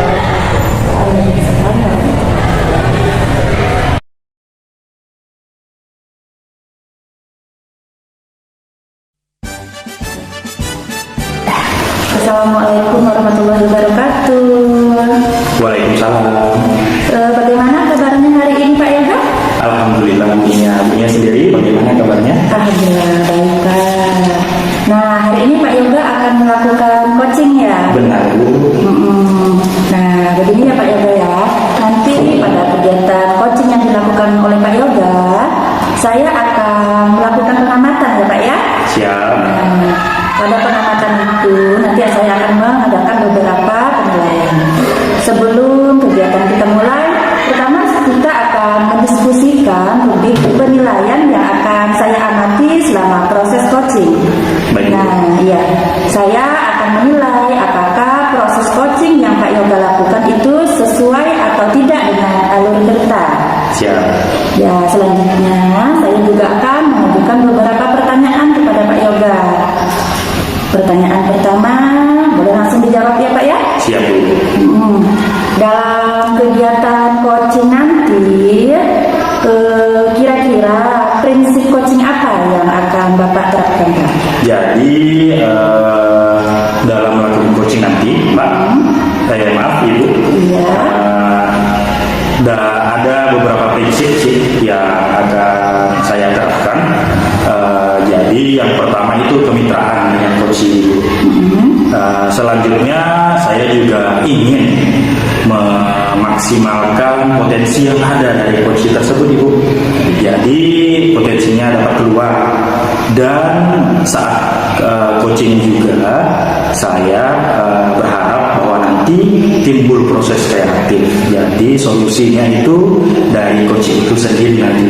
Assalamualaikum warahmatullahi wabarakatuh. Waalaikumsalam. Bagaimana kabarnya hari ini Pak Yoga? Alhamdulillah, Bunia sendiri bagaimana kabarnya? Alhamdulillah baik Pak. Nah hari ini Pak Yoga akan melakukan coaching ya? Benar, Bu. Nah begini ya Pak Yoga ya. Nanti pada kegiatan coaching yang dilakukan oleh Pak Yoga, saya akan melakukan pengamatan ya Pak ya. Siap. Pada pengamatan itu nanti saya akan mengadakan beberapa penilaian. Sebelum kegiatan kita mulai, pertama kita akan mendiskusikan lebih penilaian yang akan saya amati selama proses coaching. Baik. Nah, ya, saya akan menilai apakah proses coaching yang Pak Yoga lakukan itu sesuai atau tidak dengan alur cerita. Siap. Ya, selanjutnya saya juga akan mengajukan beberapa pertanyaan kepada Pak Yoga. Pertanyaan pertama, boleh langsung dijawab ya Pak ya? Siap, Bu. Dalam kegiatan coaching nanti, kira-kira prinsip coaching apa yang akan Bapak terapkan Pak? Jadi dalam melakukan coaching nanti, Pak, maaf Ibu, Iya. ada beberapa prinsip sih yang akan saya terapkan. Jadi yang pertama itu kemitraan dengan coaching Ibu. Selanjutnya saya juga ingin memaksimalkan potensi yang ada dari coaching tersebut Ibu. Jadi potensinya dapat keluar, dan saat coaching juga saya berharap bahwa nanti timbul proses kreatif. Jadi solusinya itu dari coaching itu sendiri nanti.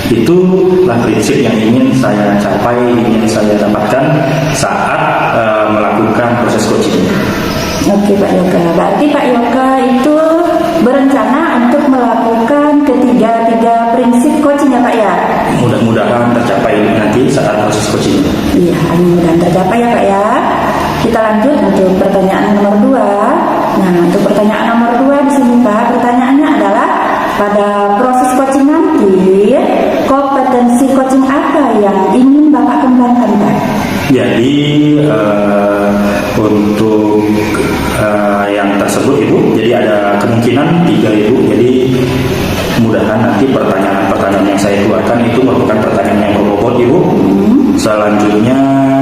Itulah prinsip yang ingin saya capai, ingin saya dapatkan saat melakukan proses coaching. Oke Pak Yoga, berarti Pak Yoga itu berencana untuk melakukan tiga prinsip coaching ya Pak ya? Mudah-mudahan tercapai nanti saat proses coaching. Iya, mudah-mudahan tercapai ya Pak ya. Kita lanjut untuk pertanyaan nomor 2. Nah, untuk pertanyaan nomor 2 di sini Pak, pertanyaannya adalah pada proses coaching nanti, kompetensi coaching apa yang ingin Bapak kembangkan Pak? Jadi untuk yang tersebut Ibu, jadi ada kemungkinan 3 Ibu. Jadi mudahan nanti pertanyaan-pertanyaan yang saya keluarkan itu merupakan pertanyaan yang berbobot Ibu. Selanjutnya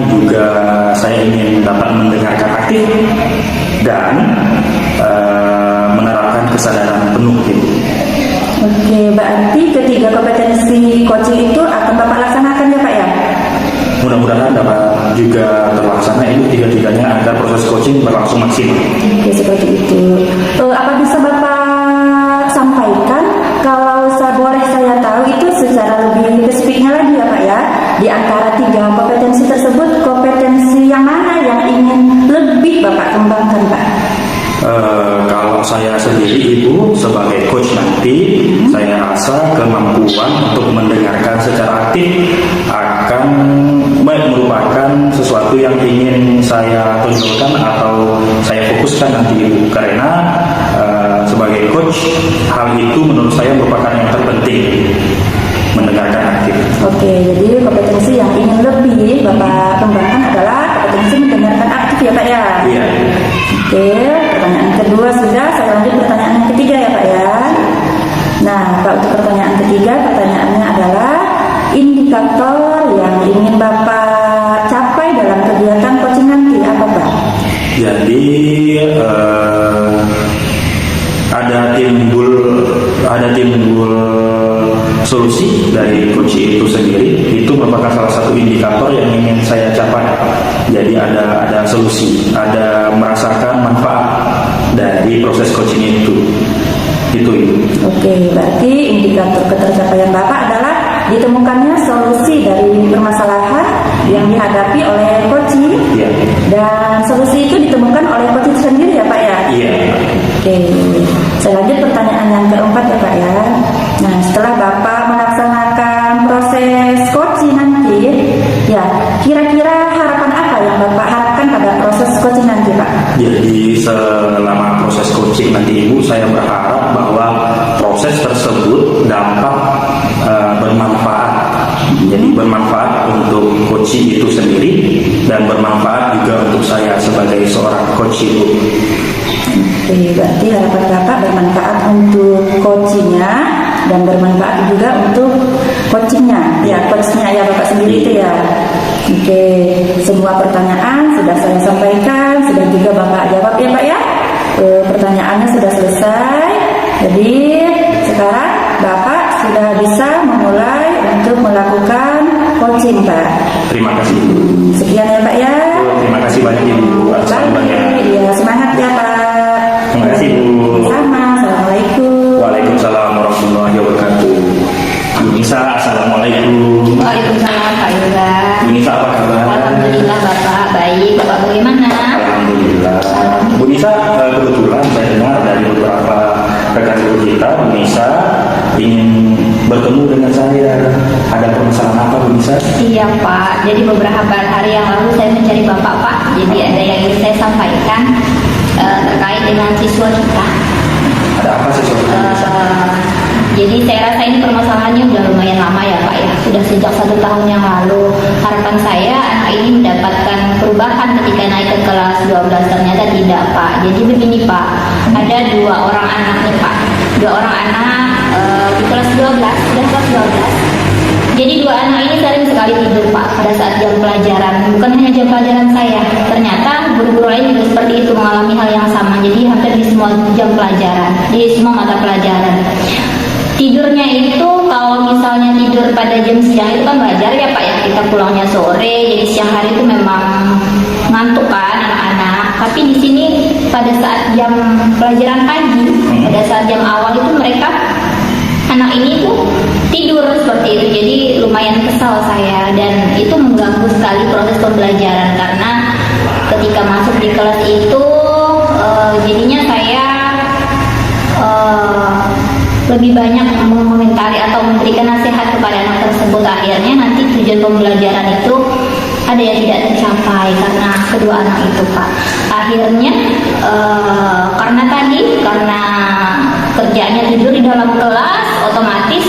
juga saya ingin dapat mendengarkan aktif dan menerapkan kesadaran penuh Ibu. Oke, berarti ketiga kompetensi coaching itu akan Bapak laksanakan ya Pak ya? Mudah-mudahan dapat juga terlaksana Ibu tiga-tiganya agar proses coaching berlangsung maksimal. Oke, seperti itu. Apa bisa Bapak sampaikan kalau boleh saya tahu itu secara lebih spesifiknya lagi ya Pak ya? Di antara 3 kompetensi tersebut, kompetensi yang mana yang ingin lebih Bapak kembangkan Pak? Kalau saya sendiri Ibu sebagai coach nanti, saya rasa kemampuan untuk mendengarkan secara aktif akan merupakan sesuatu yang ingin saya tonjolkan atau saya fokuskan nanti Ibu, karena sebagai coach hal itu menurut saya merupakan yang terpenting, mendengarkan aktif. Oke, jadi kompetensi yang ingin lebih Bapak kembangkan adalah kompetensi mendengarkan aktif ya Pak ya? Iya. Oke, pertanyaan kedua sudah, saya lanjut pertanyaan yang ketiga ya Pak ya. Nah, Pak, untuk pertanyaan ketiga, pertanyaannya adalah indikator yang ingin Bapak capai dalam kegiatan coaching nanti apa Pak? Jadi ada timbul solusi dari coach itu sendiri. Itu merupakan salah satu indikator yang ingin saya capai. Jadi ada solusi, ada merasakan manfaat dari proses coaching itu. Oke, berarti indikator ketercapaian Bapak adalah ditemukannya solusi dari permasalahan yang dihadapi oleh coaching, Ya. dan solusi itu ditemukan oleh coaching sendiri ya Pak ya? Iya. Oke, saya lanjut pertanyaan yang keempat ya Pak ya. Nah, setelah Bapak melaksanakan proses coaching nanti, ya kira-kira harapan apa yang Bapak harapkan pada proses coaching nanti Pak? Jadi selama proses coaching nanti Ibu, saya berharap bahwa proses tersebut dapat bermanfaat. Jadi bermanfaat untuk coaching itu sendiri dan bermanfaat juga untuk saya sebagai seorang coach Ibu. Oke, berarti harapan Bapak bermanfaat untuk coachingnya dan bermanfaat juga untuk coachingnya. Ya, coachnya ya Bapak sendiri itu ya. Oke, semua pertanyaan sudah saya sampaikan, sudah juga Bapak jawab ya Pak ya. Pertanyaannya sudah selesai. Jadi sekarang Bapak sudah bisa memulai untuk melakukan coaching Pak. Terima kasih Ibu. Sekian ya Pak ya. Terima kasih banyak Ibu atas sambutannya. Ya, semangat ya Pak. Terima kasih Ibu. Sama, assalamualaikum. Waalaikumsalam warahmatullahi wabarakatuh. Bu Nisa, assalamualaikum. Waalaikumsalam Pak Yoga. Bu Nisa, apa kabar? Alhamdulillah Bapak baik. Bapak bagaimana? Alhamdulillah. Bu Nisa, kebetulan saya dengar dari beberapa rekan guru kita, Bu Nisa ingin bertemu dengan saya. Ada permasalahan apa Bu Nisa? Iya Pak, jadi beberapa hari yang lalu saya mencari Bapak Pak. Jadi ada yang ingin saya sampaikan terkait dengan siswa kita. Ada apa sih Bu Nisa? Jadi saya rasa ini permasalahannya udah lumayan lama ya Pak ya. Sudah sejak 1 tahun yang lalu. Harapan saya anak ini mendapatkan perubahan ketika naik ke kelas 12. Ternyata tidak Pak. Jadi begini Pak, ada 2 orang anak nih Pak. 2 orang anak di kelas 12, sudah kelas 12. Jadi 2 anak ini sering sekali tidur Pak pada saat jam pelajaran. Bukan hanya jam pelajaran saya, ternyata guru-guru lain juga seperti itu mengalami hal yang sama. Jadi hampir di semua jam pelajaran, di semua mata pelajaran. Tidurnya itu kalau misalnya tidur pada jam siang itu kan wajar ya Pak ya, kita pulangnya sore, jadi siang hari itu memang ngantuk kan anak-anak. Tapi di sini pada saat jam pelajaran pagi, pada saat jam awal itu mereka anak ini tuh tidur seperti itu. Jadi lumayan kesal saya dan itu mengganggu sekali proses pembelajaran karena ketika masuk di kelas itu jadinya saya lebih banyak mengomentari atau memberikan nasihat kepada anak tersebut. Akhirnya nanti tujuan pembelajaran itu ada yang tidak tercapai karena kedua anak itu Pak. Akhirnya karena kerjanya tidur di dalam kelas, otomatis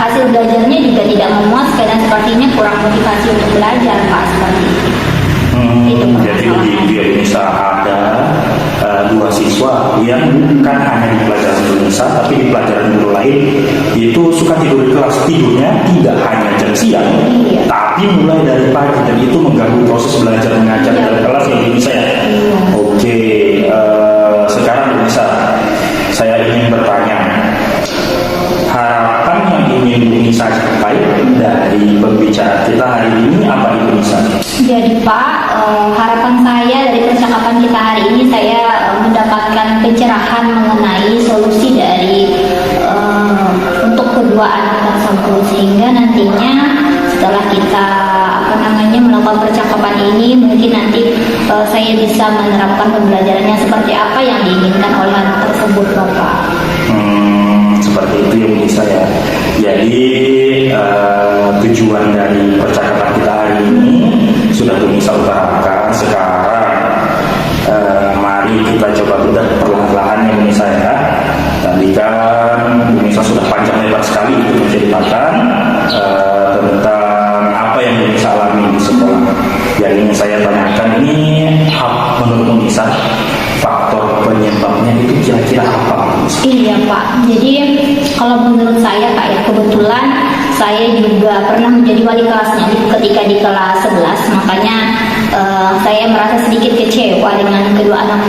hasil belajarnya juga tidak memuaskan dan sepertinya kurang motivasi untuk belajar Pak seperti itu. Jadi di Indonesia ada 2 siswa yang bukan hanya di pelajaran Indonesia tapi di pelajaran guru lain itu suka tidur di kelas. Tidurnya tidak hanya jam siang tapi mulai dari pagi dan itu mengganggu proses belajar mengajar dalam kelas di Indonesia ya. Oke, sekarang Indonesia saya ingin bertanya, harapan yang ingin Indonesia capai dari pembicaraan kita hari ini apa Indonesia? Jadi Pak, harapan saya dari percakapan kita hari ini saya mendapatkan pencerahan mengenai solusi dari untuk kedua anak tersebut sehingga nantinya setelah kita melakukan percakapan ini mungkin nanti saya bisa menerapkan pembelajarannya seperti apa yang diinginkan oleh anak tersebut Bapak. Seperti itu yang bisa ya. Jadi tujuan dari percakapan kita hari ini sudah bisa utarakan. Sekarang mari kita coba udah perlahan-lahan yang bisa ya. Tadi kan Indonesia sudah panjang lebar sekali itu menceritakan tentang apa yang Indonesia alami di sekolah. Yang ingin saya tanyakan ini, menurut Indonesia faktor penyebabnya itu kira-kira apa? Iya Pak, jadi kalau menurut saya Pak ya, kebetulan saya juga pernah menjadi wali kelasnya ketika di kelas 11, makanya saya merasa sedikit kecewa dengan kedua anak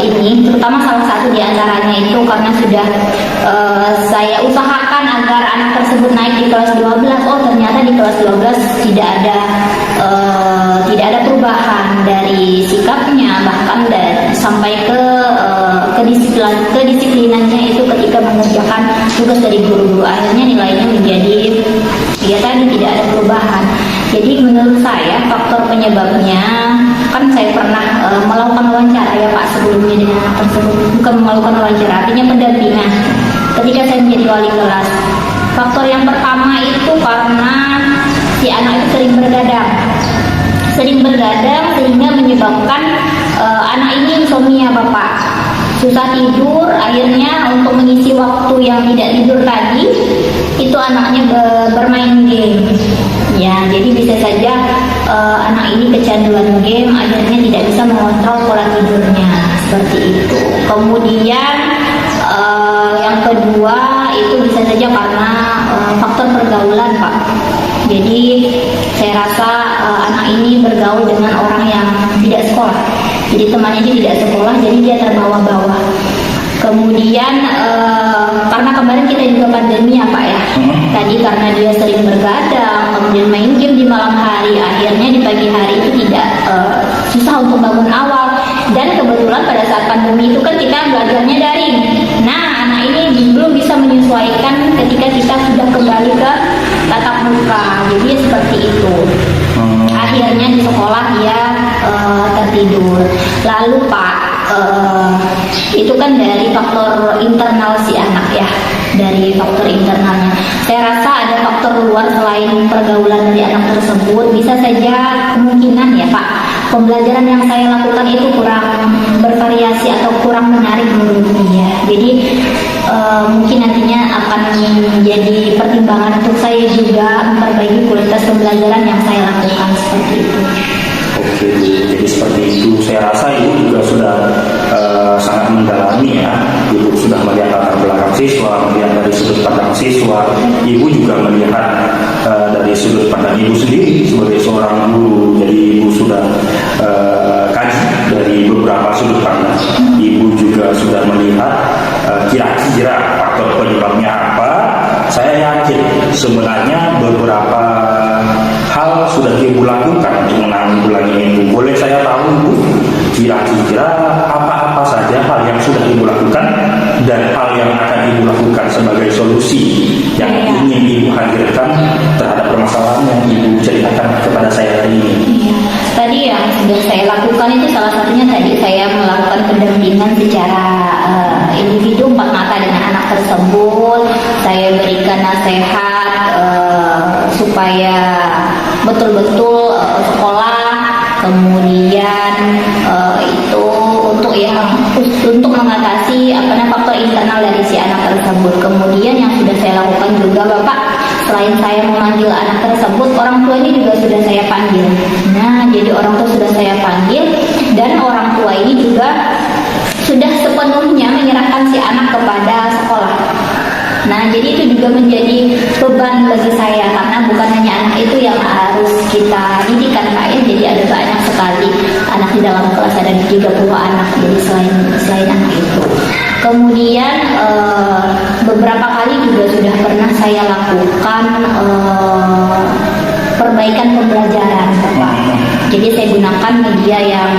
ini, terutama salah satu di antaranya itu karena sudah saya usahakan agar anak tersebut naik di kelas 12, oh ternyata di kelas 12 tidak ada perubahan dari sikapnya, bahkan sampai ke kedisiplinannya itu ketika mengerjakan tugas dari guru-guru, akhirnya nilainya menjadi ya tadi tidak ada perubahan. Jadi menurut saya faktor penyebabnya kan saya pernah melakukan wawancara ya Pak sebelumnya dengan anak tersebut, bukan melakukan wawancara, artinya pendampingan ketika saya menjadi wali kelas. Faktor yang pertama itu karena si anak itu sering bergadang sehingga menyebabkan anak ini insomnia Bapak, susah tidur. Akhirnya untuk mengisi waktu yang tidak tidur tadi itu anaknya bermain game ya, jadi bisa saja anak ini kecanduan game, akhirnya tidak bisa mengontrol pola tidurnya seperti itu. Kemudian yang kedua itu bisa saja karena faktor pergaulan Pak. Jadi saya rasa anak ini bergaul dengan orang yang tidak sekolah, jadi temannya dia tidak sekolah, jadi dia terbawa-bawa. Kemudian karena kemarin kita juga pandemi ya Pak ya, tadi karena dia sering bergadang, kemudian main game di malam hari, akhirnya di pagi hari itu tidak susah untuk bangun awal. Dan kebetulan pada saat pandemi itu kan kita belajarnya daring. Nah anak ini belum bisa menyesuaikan ketika kita sudah kembali ke tatap muka, jadi seperti itu. Akhirnya di sekolah dia tertidur. Lalu Pak, itu kan dari faktor internal si anak ya, dari faktor internalnya. Saya rasa ada faktor luar selain pergaulan dari anak tersebut. Bisa saja kemungkinan ya Pak, pembelajaran yang saya lakukan itu kurang bervariasi atau kurang menarik menurut dia. Jadi mungkin nantinya akan menjadi pertimbangan untuk saya juga memperbaiki kualitas pembelajaran yang saya lakukan seperti itu. Oke, jadi seperti itu. Saya rasa Ibu juga sudah sangat mendalami ya. Ibu sudah melihat latar belakang siswa, melihat dari sudut pandang siswa. Ibu juga melihat dari sudut pandang Ibu sendiri sebagai seorang guru. Jadi Ibu sudah kaji dari beberapa sudut pandang. Ibu juga sudah melihat kira-kira faktor penyebabnya apa. Saya yakin sebenarnya beberapa hal sudah Ibu lakukan untuk menanggulangi itu. Boleh saya tahu Ibu, kira-kira apa-apa saja hal yang sudah Ibu lakukan dan hal yang akan Ibu lakukan sebagai solusi yang ingin Ibu hadirkan terhadap permasalahan yang Ibu ceritakan kepada saya hari ini? Iya. Tadi yang sudah saya lakukan itu salah satunya tadi saya melakukan pendampingan secara individu 4 mata dengan anak tersebut. Saya berikan nasihat supaya betul-betul sekolah, kemudian itu untuk mengatasi faktor internal dari si anak tersebut. Kemudian yang sudah saya lakukan juga Bapak, selain saya memanggil anak tersebut, orang tua ini juga sudah saya panggil. Nah, jadi orang tua sudah saya panggil dan orang tua ini juga sudah sepenuhnya menyerahkan si anak kepada sekolah. Nah, jadi itu juga menjadi beban bagi saya karena bukan hanya anak itu yang harus kita didikan Pak ya. Jadi ada banyak sekali anak di dalam kelas, ada 30 anak. Jadi selain anak itu. Kemudian beberapa kali juga sudah pernah saya lakukan perbaikan pembelajaran Bapak. Jadi saya gunakan media yang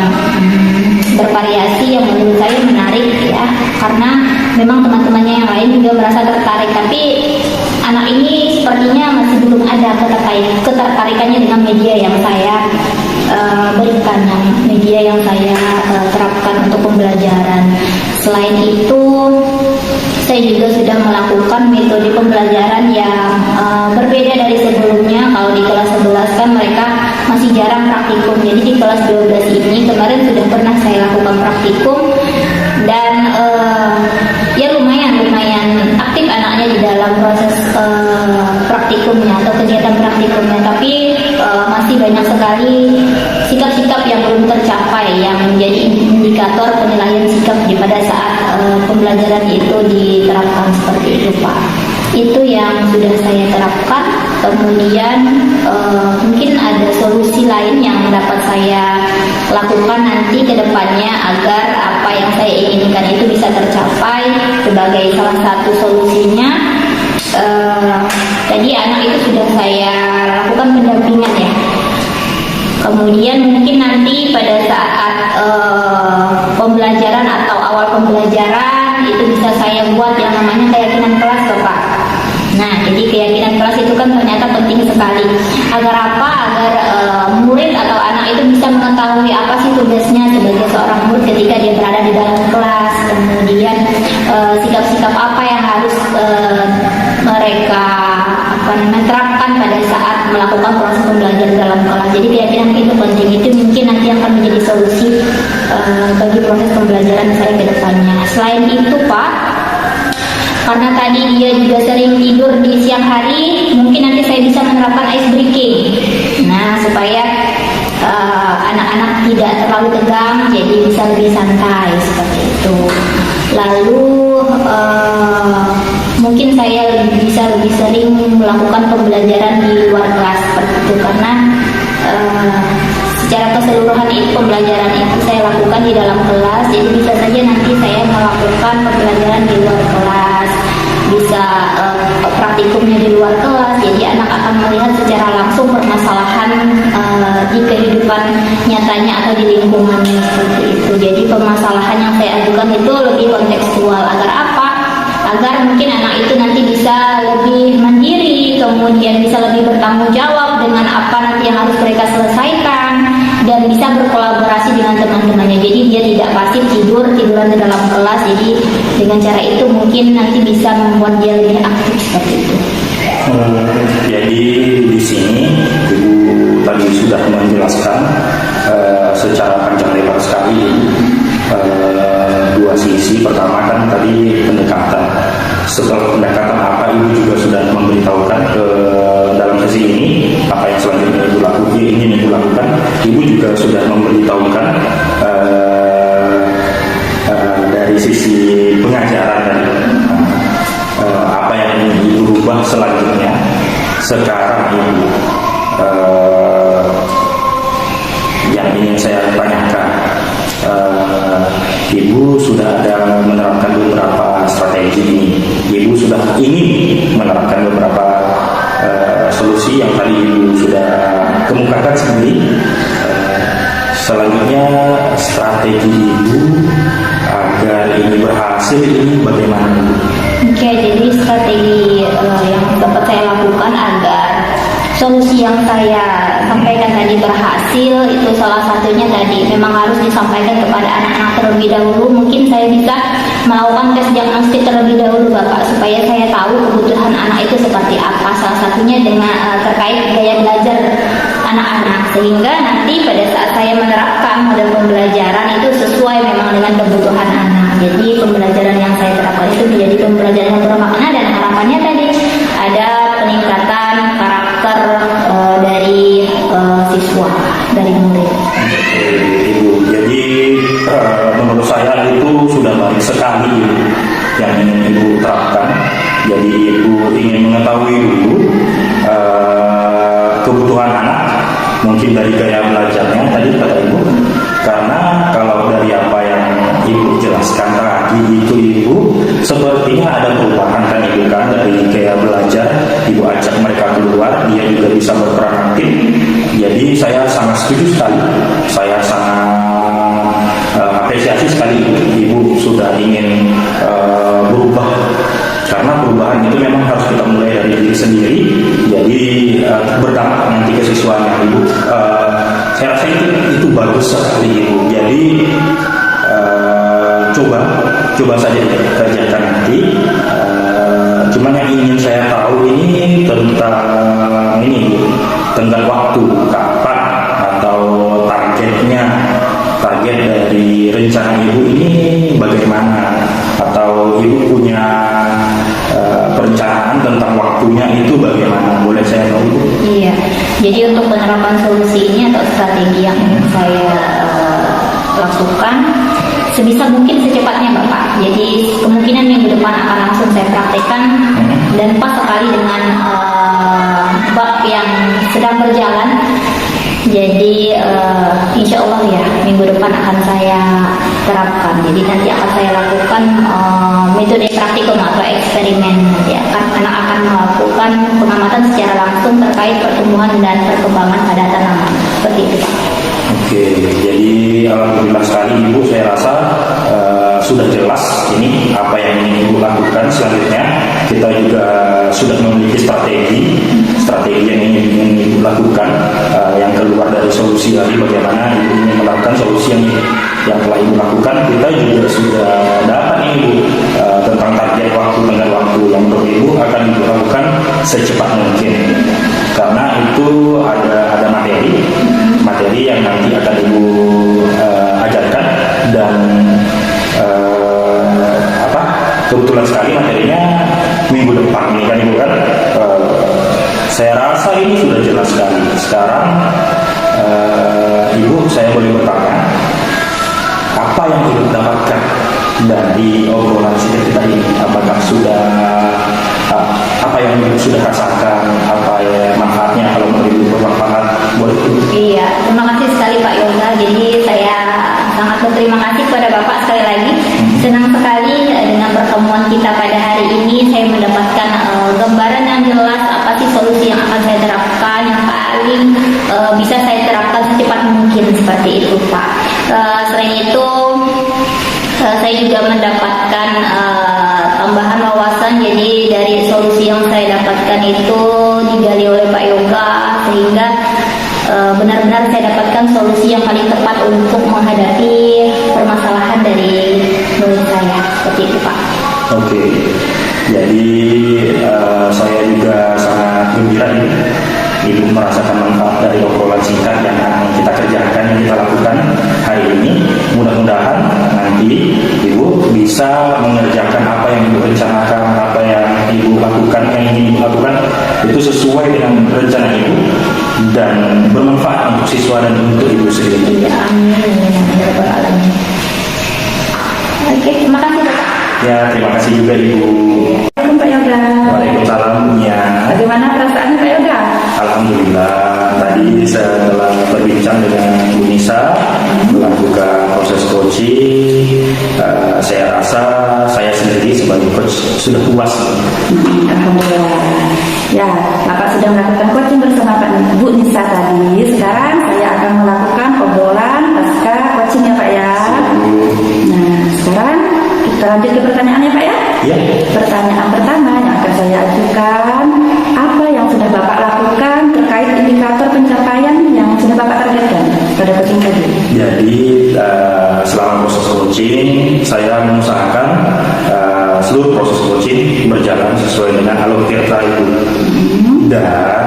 bervariasi yang menurut saya menarik ya, karena memang teman-temannya yang lain juga merasa tertarik, tapi anak ini sepertinya masih belum ada ketertarikannya dengan media yang saya berikan, media yang saya terapkan untuk pembelajaran. Selain itu saya juga sudah melakukan metode pembelajaran yang berbeda dari sebelumnya. Kalau di kelas 11 kan mereka masih jarang praktikum, jadi di kelas 12 ini kemarin sudah pernah saya lakukan praktikum dan ya lumayan aktif anaknya di dalam proses praktikumnya atau kegiatan praktikumnya, tapi masih banyak sekali sikap-sikap yang belum tercapai yang menjadi indikator penilaian sikap pada saat pembelajaran itu diterapkan seperti itu Pak. Itu yang sudah saya terapkan. Kemudian mungkin ada solusi lain yang dapat saya lakukan nanti ke depannya agar apa yang saya inginkan itu bisa tercapai. Sebagai salah satu solusinya, tadi anak itu sudah saya lakukan pendampingan ya. Kemudian mungkin nanti pada saat pembelajaran atau awal pembelajaran itu bisa saya buat yang namanya keyakinan kelas Bapak. Nah, jadi keyakinan kelas itu kan ternyata penting sekali. Agar apa? Agar murid atau anak itu bisa bisa mengetahui apa sih tugasnya sebagai seorang murid ketika dia berada di dalam kelas, kemudian sikap-sikap apa yang harus mereka terapkan pada saat melakukan proses pembelajaran dalam kelas. Jadi keyakinan itu penting, itu mungkin nanti akan menjadi solusi bagi proses pembelajaran saya ke depannya. Selain itu Pak, karena tadi dia juga sering tidur di siang hari, mungkin nanti saya bisa menerapkan ice breaking. Nah, supaya anak-anak tidak terlalu tegang, jadi bisa lebih santai seperti itu. Lalu mungkin saya bisa lebih sering melakukan pembelajaran di luar kelas seperti itu, karena secara keseluruhan itu pembelajaran itu saya lakukan di dalam kelas. Jadi bisa saja nanti saya melakukan pembelajaran di luar kelas, bisa praktikumnya di luar kelas. Jadi anak akan melihat secara langsung permasalahan di kehidupan nyatanya atau di lingkungannya seperti itu. Jadi permasalahan yang saya ajukan itu lebih kontekstual. Agar apa? Agar mungkin anak itu nanti bisa lebih mandiri, kemudian bisa lebih bertanggung jawab dengan apa nanti yang harus mereka selesaikan, dan bisa berkolaborasi dengan teman-temannya. Jadi dia tidak pasif tiduran di dalam kelas. Jadi dengan cara itu mungkin nanti bisa membuat dia lebih aktif seperti itu. Jadi di sini Ibu tadi sudah menjelaskan secara panjang lebar sekali dua sisi. Pertama kan tadi pendekatan. Setelah pendekatan apa, Ibu juga sudah memberitahukan ke dalam sesi ini apa yang selanjutnya Ibu lakukan, ingin Ibu lakukan. Ibu juga sudah memberitahukan dari sisi pengajaran tadi apa yang ingin Ibu rubah selanjutnya. Sekarang Ibu yang ingin saya tanyakan, Ibu sudah ada menerapkan beberapa strategi ini. Ibu sudah ingin menerapkan beberapa solusi yang tadi Ibu sudah kemukakan sendiri. Selanjutnya strategi Ibu agar ini berhasil ini bagaimana, Ibu? Oke, jadi strategi yang dapat saya lakukan agar solusi yang saya sampaikan tadi berhasil, itu salah satunya tadi memang harus disampaikan kepada anak-anak terlebih dahulu. Mungkin saya bisa melakukan tes diagnostik terlebih dahulu Bapak, supaya saya tahu kebutuhan anak itu seperti apa. Salah satunya dengan terkait gaya belajar anak-anak, sehingga nanti pada saat saya menerapkan model pembelajaran itu sesuai memang dengan kebutuhan anak. Jadi pembelajaran yang saya terapkan itu menjadi pembelajaran yang bermakna, dan harapannya tadi ada peningkatan karakter dari siswa, dari murid. Ibu, jadi menurut saya itu sudah baik sekali yang ingin Ibu terapkan. Jadi Ibu ingin mengetahui dulu kebutuhan anak, mungkin dari gaya belajarnya tadi kata Ibu. Karena kalau dari apa yang Ibu jelaskan tadi itu Ibu, sepertinya ada perubahan kan Ibu kan, dari gaya belajar Ibu ajak mereka keluar, dia juga bisa berperan aktif. Jadi saya sangat setuju sekali, saya sangat apresiasi sekali Ibu sudah ingin berubah. Karena perubahan itu memang harus kita mulai dari diri sendiri. Jadi berdampak nanti ke siswanya Ibu. Saya rasa itu bagus sekali Ibu. Jadi coba saja kerjakan nanti. Cuman yang ingin saya tahu ini tentang waktu, kapan atau target dari rencana Ibu ini bagaimana, atau Ibu punya perencanaan tentang waktunya itu bagaimana, boleh saya tahu Ibu? Iya, jadi untuk penerapan solusi ini atau strategi yang ingin saya lakukan, sebisa mungkin secepatnya Bapak. Jadi kemungkinan minggu depan akan langsung saya praktekkan, dan pas sekali dengan bab yang sedang berjalan. Jadi insya Allah ya minggu depan akan saya terapkan. Jadi nanti akan saya lakukan metode praktikum atau eksperimen. Ya, anak akan melakukan pengamatan secara langsung terkait pertumbuhan dan perkembangan pada tanaman. Seperti itu Pak. Oke, jadi alhamdulillah sekali Ibu, saya rasa sudah jelas ini apa yang ingin Ibu lakukan. Selanjutnya kita juga sudah memiliki strategi yang ingin Ibu lakukan yang keluar dari dari solusi tadi bagaimana ibu ingin melakukan solusi yang telah ibu lakukan, kita juga sudah dapat nih ibu tentang target waktu dengan waktu yang menurut ibu akan ibu lakukan secepat mungkin, karena itu ada materi yang nanti akan ibu ajarkan dan kebetulan sekali materinya minggu depan ini kan ibu kan. Saya rasa ini sudah jelas sekali. Sekarang ibu, saya boleh bertanya, apa yang ibu dapatkan dari obrolan kita ini? Apakah sudah apa yang ibu sudah rasakan, apa ya manfaatnya? Kalau menurut ibu bermanfaat, boleh ibu? Iya, terima kasih sekali Pak Yoga. Jadi saya sangat berterima kasih kepada Bapak sekali lagi. Senang sekali dengan pertemuan kita pada hari ini. Saya mendapatkan gambaran yang jelas apa sih solusi yang akan saya terapkan, yang paling bisa saya terapkan secepat mungkin, seperti itu Pak. Selain itu saya juga mendapatkan tambahan wawasan. Jadi dari solusi yang saya dapatkan itu digali oleh Pak Yoga, sehingga benar-benar saya dapatkan solusi yang paling tepat untuk menghadapi permasalahan dari murid saya, seperti itu Pak. Oke, jadi saya juga sangat gembira ini ibu merasakan manfaat dari obrolan singkat yang kita kerjakan, yang kita lakukan hari ini. Mudah-mudahan nanti ibu bisa mengerjakan apa yang ibu rencanakan, apa yang ibu lakukan, yang ingin ibu lakukan itu sesuai dengan rencana ibu dan bermanfaat untuk siswa dan untuk ibu sendiri. Amin. Oke, terima kasih Pak. Ya, terima kasih juga ibu. Assalamualaikum Pak Yoga. Waalaikumsalam. Ya. Bagaimana perasaannya Pak Yoga? Alhamdulillah, tadi setelah berbincang dengan Bu Nisa melakukan proses coaching, saya rasa saya sendiri sebagai coach sudah puas. Alhamdulillah. Ya, Bapak sudah melakukan coaching bersama Bu Nisa tadi. Sekarang saya akan melakukan obrolan pasca coaching ya Pak ya. Nah, sekarang kita lanjut ke pertanyaannya Pak ya. Ya. Pertanyaan pertama yang akan saya ajukan, apa yang sudah Bapak lakukan terkait indikator pencapaian yang sudah Bapak targetkan pada coaching tadi? Jadi selama proses coaching saya mengusahakan seluruh proses coaching berjalan sesuai dengan alur tirta itu. Dan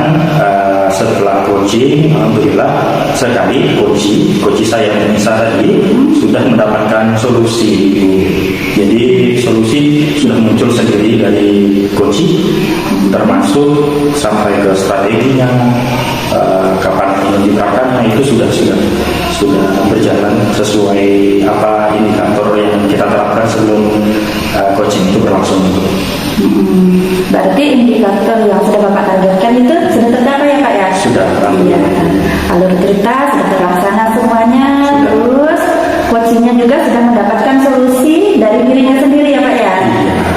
setelah coaching, alhamdulillah sekali coach saya Nisa tadi sudah mendapatkan solusi. Jadi solusi sudah muncul sendiri dari coaching, termasuk sampai ke strateginya, kapan ingin diterapkannya, itu sudah berjalan sesuai apa indikator yang kita terapkan sebelum coaching itu berlangsung. Berarti indikator yang sudah Bapak targetkan itu sudah tercapai ya Pak ya? Sudah. Iya. Alur cerita sudah terlaksana semuanya. Sudah. Terus coachingnya juga sudah mendapatkan solusi dari dirinya sendiri ya Pak ya?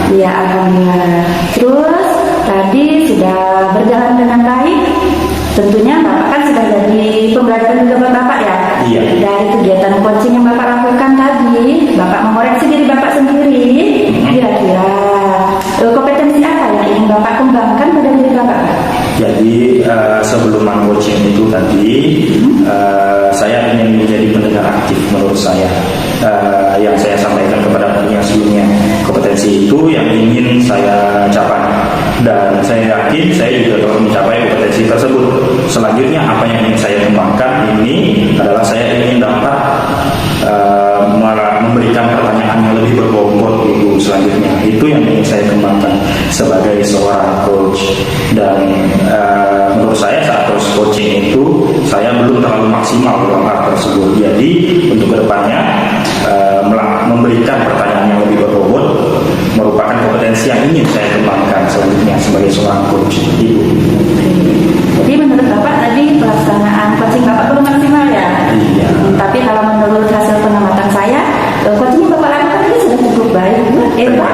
Iya, alhamdulillah. Terus tadi sudah berjalan dengan baik. Tentunya Bapak kan sudah jadi pembelajaran juga buat Bapak ya? Iya. Dari kegiatan coaching yang Bapak lakukan tadi, Bapak mengoreksi diri Bapak sendiri. Kira-kira kompetensi apa yang ingin Bapak kembangkan pada diri Bapak? Jadi sebelum coaching itu tadi saya ingin menjadi pendengar aktif. Menurut saya yang saya sampaikan kepada pendengar sebelumnya, kompetensi itu yang ingin saya capai dan saya yakin saya juga telah mencapai kompetensi tersebut. Selanjutnya apa yang ingin saya kembangkan ini adalah saya ingin dapat memberikan pertanyaan yang lebih berbobot itu selanjutnya. Itu yang ingin saya kembangkan sebagai seorang coach. Dan menurut saya saat proses coaching itu saya belum terlalu maksimal dalam hal tersebut. Jadi untuk kedepannya memberikan pertanyaan yang lebih berbobot merupakan kompetensi yang ingin saya kembangkan selanjutnya sebagai seorang coach. Itu. Jadi menurut Bapak tadi pelaksanaan coaching Bapak belum maksimal ya? Iya. Tapi kalau menurut hasil pengamatan saya, coaching yang Bapak lakukan ini sudah cukup baik. Terima